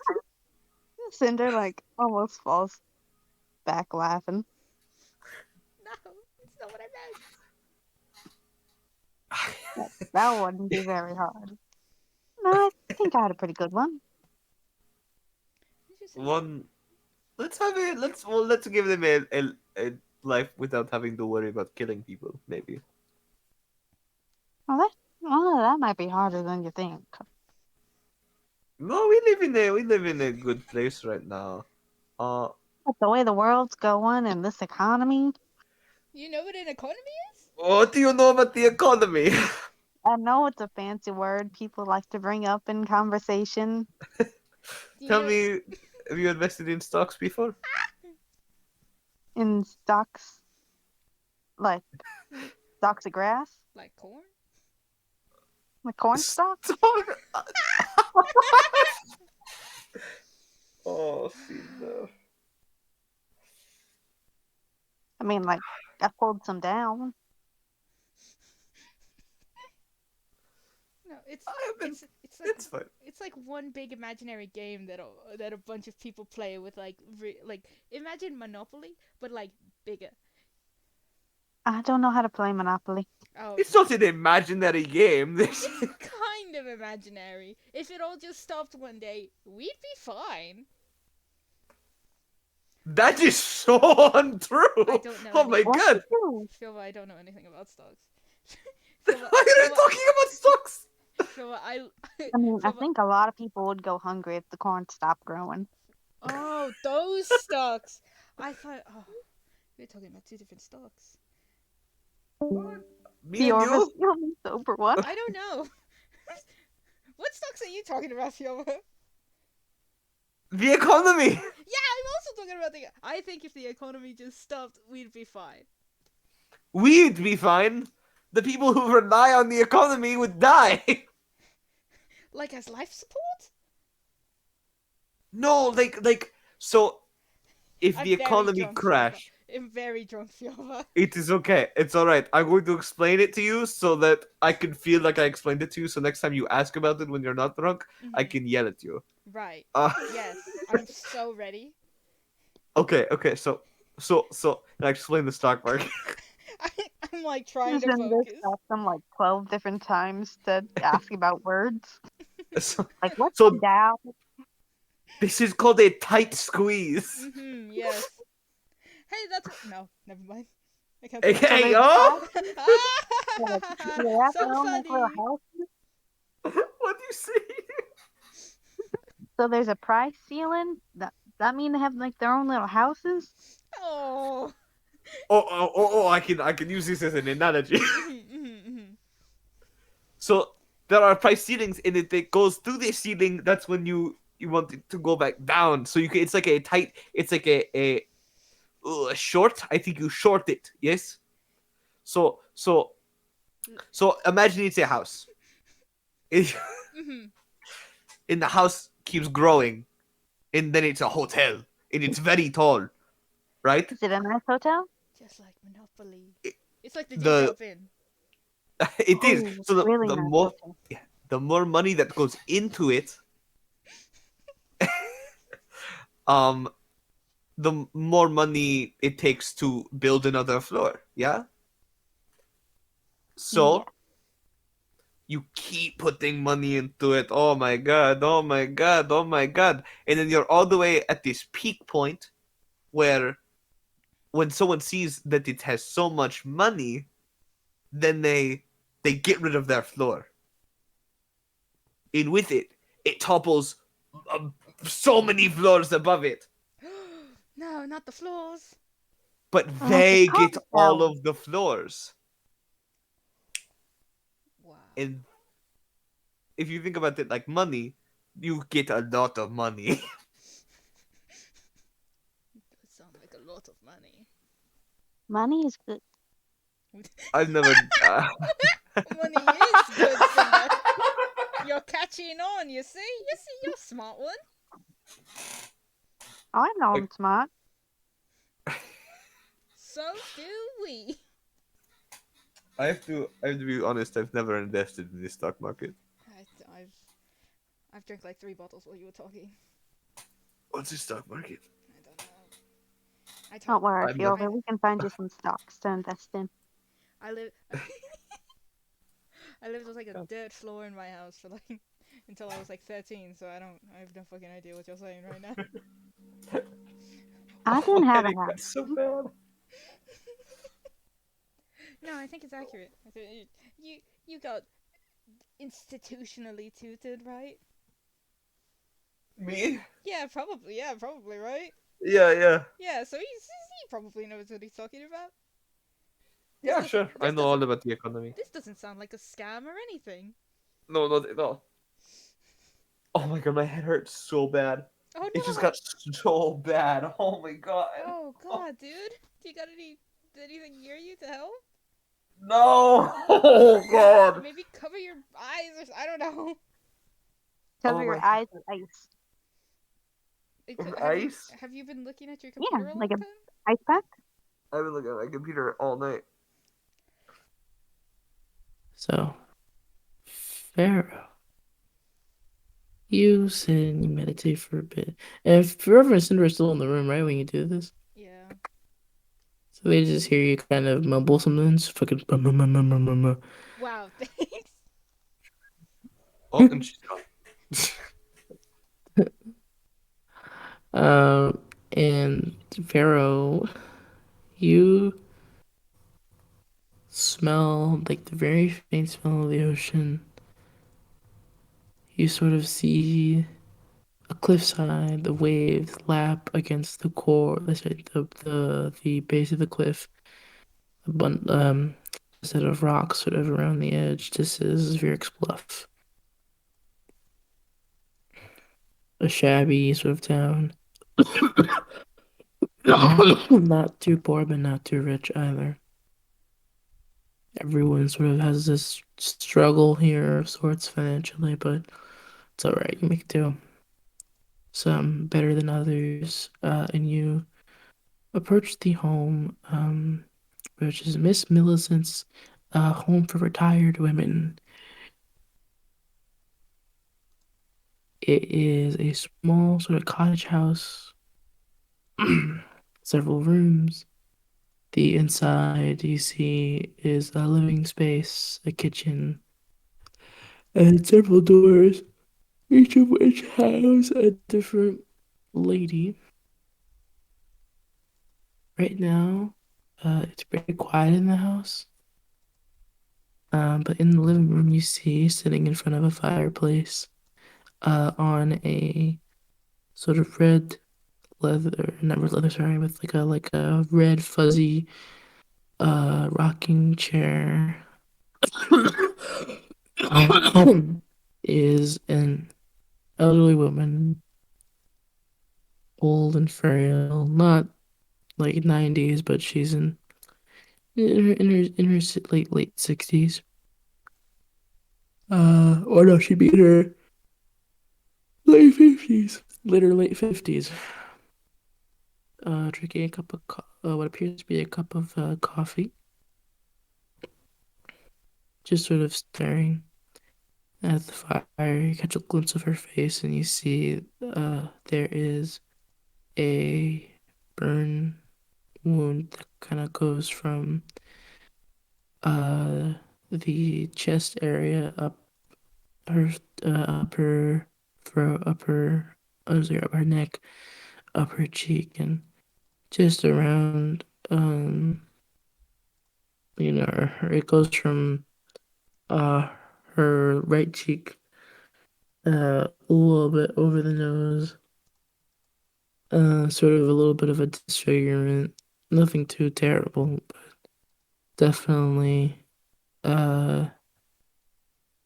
Cinder like almost falls back laughing. No, it's not what I meant. That wouldn't be very hard. No, I think I had a pretty good one. Interesting. One, let's have it. Let's give them a life without having to worry about killing people. Maybe. Well, that might be harder than you think. No, we live in a good place right now. But the way the world's going and this economy, You know what an economy is? What do you know about the economy? I know it's a fancy word people like to bring up in conversation. Do you Tell know me, have you invested in stocks before? In stalks, like stalks of grass, like corn? like corn stalks. Stock? Oh, see, no. I mean, like I pulled some down. No, I haven't. It's fine. it's like one big imaginary game that a bunch of people play with like imagine Monopoly but like bigger. I don't know how to play Monopoly. Oh, It's not an imaginary game. it's kind of imaginary. If it all just stopped one day, we'd be fine. That is so untrue. I don't know Oh my What god. to do? Philba, I don't know anything about stocks. Why Philba, are you Philba, talking about stocks? Philba, I mean, I Philba. think a lot of people would go hungry if the corn stopped growing. Oh, those stocks. I thought. Oh, we're talking about two different stocks. Me and Fiorva's you? the only sober one. I don't know. What stocks are you talking about, Philba? The economy. Yeah, I'm also talking about the. I think if the economy just stopped, we'd be fine. We'd be fine. The people who rely on the economy would die. Like as life support? No, so if I'm the very economy drunk, Philba. crash, I'm very drunk, Philba. it is okay. It's all right. I'm going to explain it to you so that I can feel like I explained it to you. So next time you ask about it when you're not drunk, I can yell at you. Right. Uh, Yes, I'm so ready. okay. So I explain the stock market. I, I'm like trying Just to been this focus. stopped them like 12 different times to ask about words. so, Like, what's the so Dow? this is called a tight squeeze. Yes. Hey, that's what. No, never mind. I can't Hey, say So that. hey, there's a oh! price. Like, you're at So home for a funny. house. What do you say? So there's a price ceiling. That mean they have like their own little houses? Oh. I can use this as an analogy. Mhm. So there are price ceilings, and if it goes through the ceiling, that's when you want it to go back down. So you can. It's like a tight. It's like a short. I think you short it. Yes. So so so imagine it's a house. It, Mhm. and the house keeps growing, and then it's a hotel, and it's very tall, right? Is it a nice hotel? Just like Monopoly. It's like the The Dewdrop Inn. it is. Oh, So the really the nice more hotel. yeah, the more money that goes into it, um, the more money it takes to build another floor. Yeah. Yeah. So you keep putting money into it. Oh my god. Oh my god. Oh my god. And then you're all the way at this peak point where when someone sees that it has so much money, then they get rid of their floor. And with it, it topples so many floors above it. No, not the floors. But Like the they get conch all shell. of the floors. Wow. And if you think about it like money, you get a lot of money. That sounds like a lot of money. Money is good. I've never. Money is good, Simba. You're catching on, you see? You're a smart one. I know I'm Like- smart. So do we. I have to be honest. I've never invested in the stock market. I've drank like 3 bottles while you were talking. What's the stock market? I don't know. I Don't told. worry, I've never. Fiora. We can find you some stocks to invest in. I live. I lived with like a dirt floor in my house for like until I was like 13. So I have no fucking idea what you're saying right now. I didn't have a Eric, house. that's so bad. No, I think it's accurate. You got institutionally tutored, right? Me? Yeah, probably. Yeah, probably, right? Yeah. Yeah, so he probably knows what he's talking about. This Yeah, doesn't. sure. I This know all doesn't. about the economy. This doesn't sound like a scam or anything. No, no, no. Oh my god, my head hurts so bad. Oh It just no! got so bad. Oh my god. Oh god, dude. Do you got anything near you to help? No! Oh god! Maybe cover your eyes or I don't know. Cover Oh your my eyes with ice. Have you ice? been looking at your Yeah, computer a like long a time? ice pack. I've been looking at my computer all night. So, Pharaoh, you sit and you meditate for a bit. And Forever and Cinder are still in the room, right, when you do this? Yeah. So they just hear you kind of mumble something. It's fucking. Bum, bum, bum, bum, bum, bum, bum. Wow. Thanks. Oh, and she's gone. Um, and Pharaoh, you smell like the very faint smell of the ocean. You sort of see a cliffside, the waves lap against the core, sorry, the base of the cliff. A set of rocks sort of around the edge. This is Vyrix Bluff, a shabby sort of town. Not too poor, but not too rich either. Everyone sort of has this struggle here of sorts financially, but it's all right. You make do. Some better than others, and you approach the home, which is Miss Millicent's home for retired women. It is a small sort of cottage house, several rooms. The inside you see is a living space, a kitchen, and several doors, each of which has a different lady. Right now, it's very quiet in the house. But in the living room, you see sitting in front of a fireplace, on a sort of red leather, not red leather, sorry, with like a red fuzzy, rocking chair, is an elderly woman, old and frail, not like 90s, but she's in her late 60s. Or no, she'd be in her late 50s, later late 50s. Drinking a cup of what appears to be a cup of coffee, just sort of staring at the fire. You catch a glimpse of her face, and you see there is a burn wound that kind of goes from uh the chest area up her upper throat, upper I'm sorry, up her neck, up her cheek, and just around it goes from uh her right cheek a little bit over the nose, sort of a little bit of a disfigurement, nothing too terrible, but definitely uh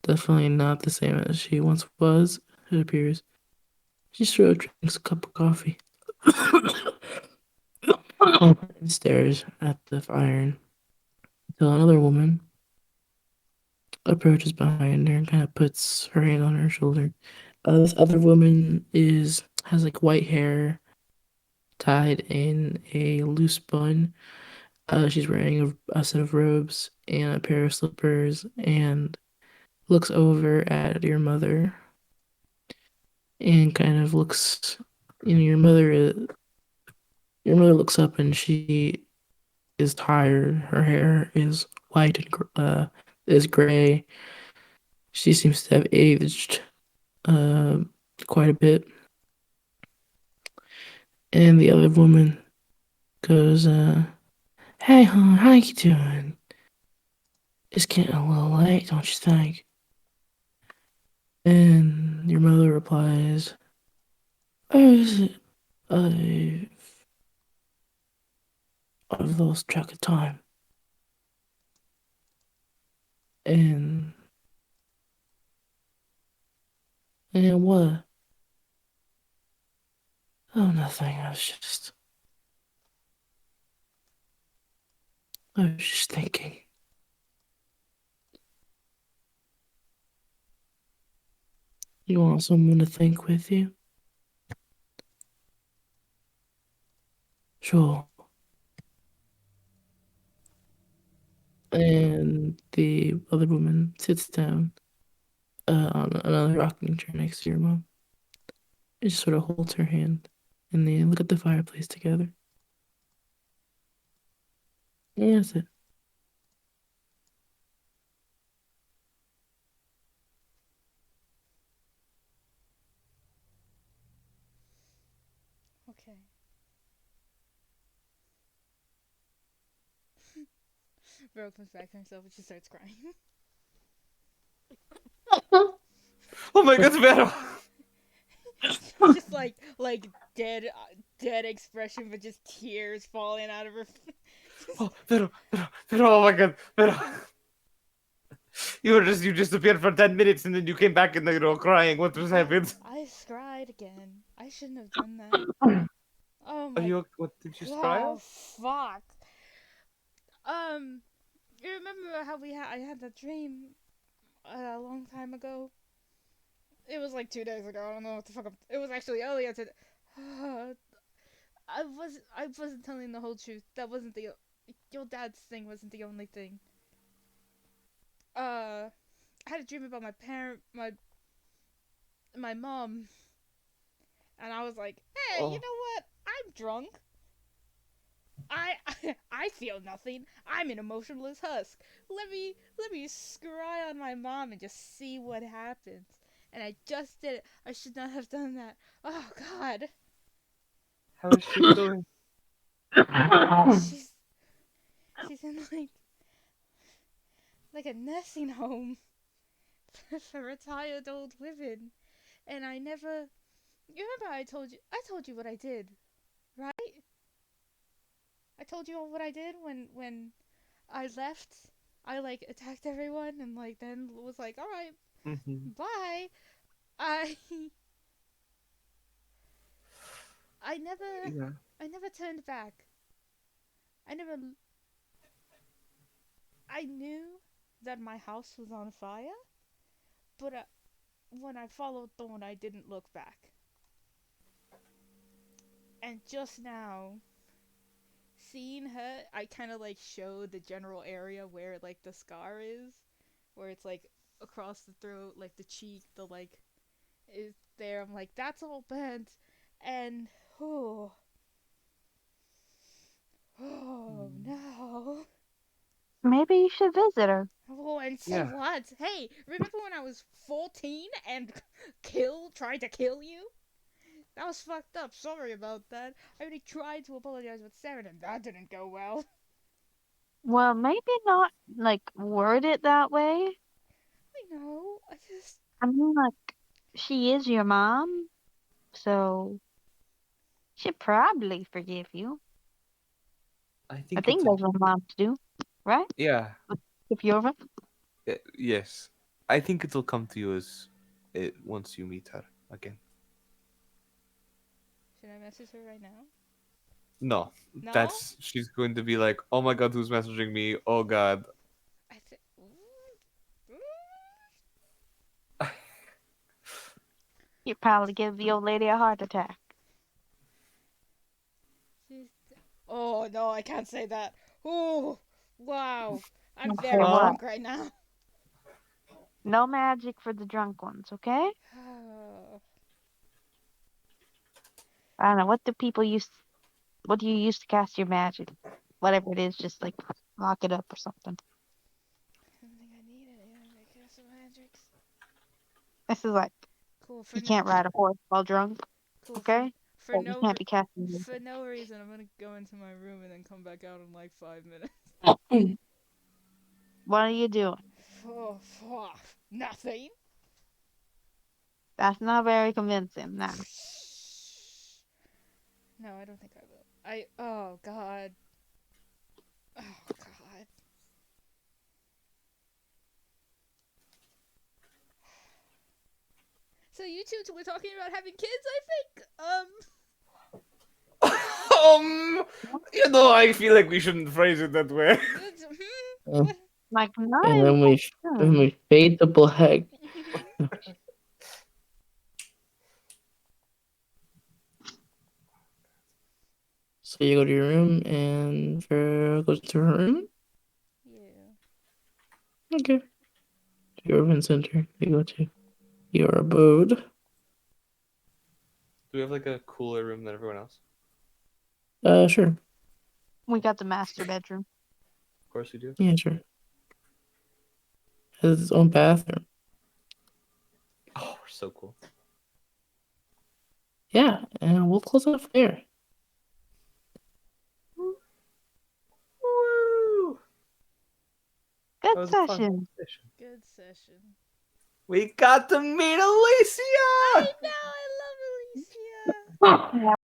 definitely not the same as she once was, it appears. She sort of drinks a cup of coffee and stares at the fire until another woman approaches behind her and kind of puts her hand on her shoulder. This other woman is has like white hair tied in a loose bun. She's wearing a set of robes and a pair of slippers and looks over at and kind of looks. You know, your mother looks up and she is tired. Her hair is white and is gray. She seems to have aged uh, quite a bit. And the other woman goes, "Hey, hon, how you doing? It's getting a little late, don't you think?" And your mother replies, "Oh, is it? I've lost track of time." And what? Oh, nothing. I was just thinking. You want someone to think with you? Sure. And the other woman sits down on another rocking chair next to your mom. And just sort of holds her hand. And they look at the fireplace together. And that's it. Okay. Vero comes back to herself and she starts crying. Oh my god, Vero! Just like dead expression, but just tears falling out of her. Oh, Vero, oh my god, Vero. You disappeared for 10 minutes and then you came back and you're all crying. What was happened? I cried again. I shouldn't have done that. Oh Are my you, what, did you cry? god, fuck. Um, you remember how I had that dream a long time ago? It was like 2 days ago. I don't know what the fuck. It was actually earlier today. I wasn't telling the whole truth. That wasn't the your dad's thing wasn't the only thing. I had a dream about my mom, and I was like, hey, you Oh, know what? I'm drunk. I feel nothing. I'm an emotionless husk. Let me scry on my mom and just see what happens. And I just did it. I should not have done that. Oh God. how is she doing? She's she's in like a nursing home for retired old women. And I never. You remember I told you what I did, right? I told you all what I did when I left. I like attacked everyone and like then was like, all right, Mm-hmm. bye. I I never Yeah. I never turned back. I never I knew that my house was on fire, but when I followed Thorn, I didn't look back. And just now, seeing her, I kind of like showed the general area where like the scar is, where it's like across the throat, like the cheek, the like is there. I'm like, that's all bent, and oh, oh no. Maybe you should visit her. Oh, and so Yeah. what? Hey, remember when I was 14 and tried to kill you? That was fucked up. Sorry about that. I already tried to apologize with Sarah, and that didn't go well. Well, maybe not like word it that way. I know. I just. I mean, like, she is your mom, so she'd probably forgive you. I I think think it's a, that's what moms do, right? yeah. If you're over. Yes. I think it'll come to you as it once you meet her again. Should I message her right now? No, No? that's she's going to be like, "Oh my god, who's messaging me? Oh god." I think. You'd probably give the old lady a heart attack. She's. Oh no, I can't say that. Oh, wow. I'm I'll say very what? Oh, drunk right now. No magic for the drunk ones, okay? I don't know. What do you use to cast your magic? Whatever it is, just like lock it up or something. I don't think I need it. I cast some magics. This is like, Cool for you no. can't ride a horse while drunk, Cool okay? for So you no can't be casting for magic. no reason. I'm gonna go into my room and then come back out in like 5 minutes. What are you doing? Oh, nothing. That's not very convincing. Now, No, I don't think I will. Oh god. Oh god. So you two were talking about having kids, I think. I feel like we shouldn't phrase it that way. Uh, Like no. and then we fade to black. So you go to your room, and Farah goes to her room. Yeah. Okay. Your urban center. You go to your abode. Do we have like a cooler room than everyone else? Sure. We got the master bedroom. Of course we do. Yeah, sure. Has its own bathroom. Oh, we're so cool. Yeah, and we'll close off there. Woo! That Good was a fun session. session. Good session. We got to meet Alicia! I know, I love Alicia. Yeah.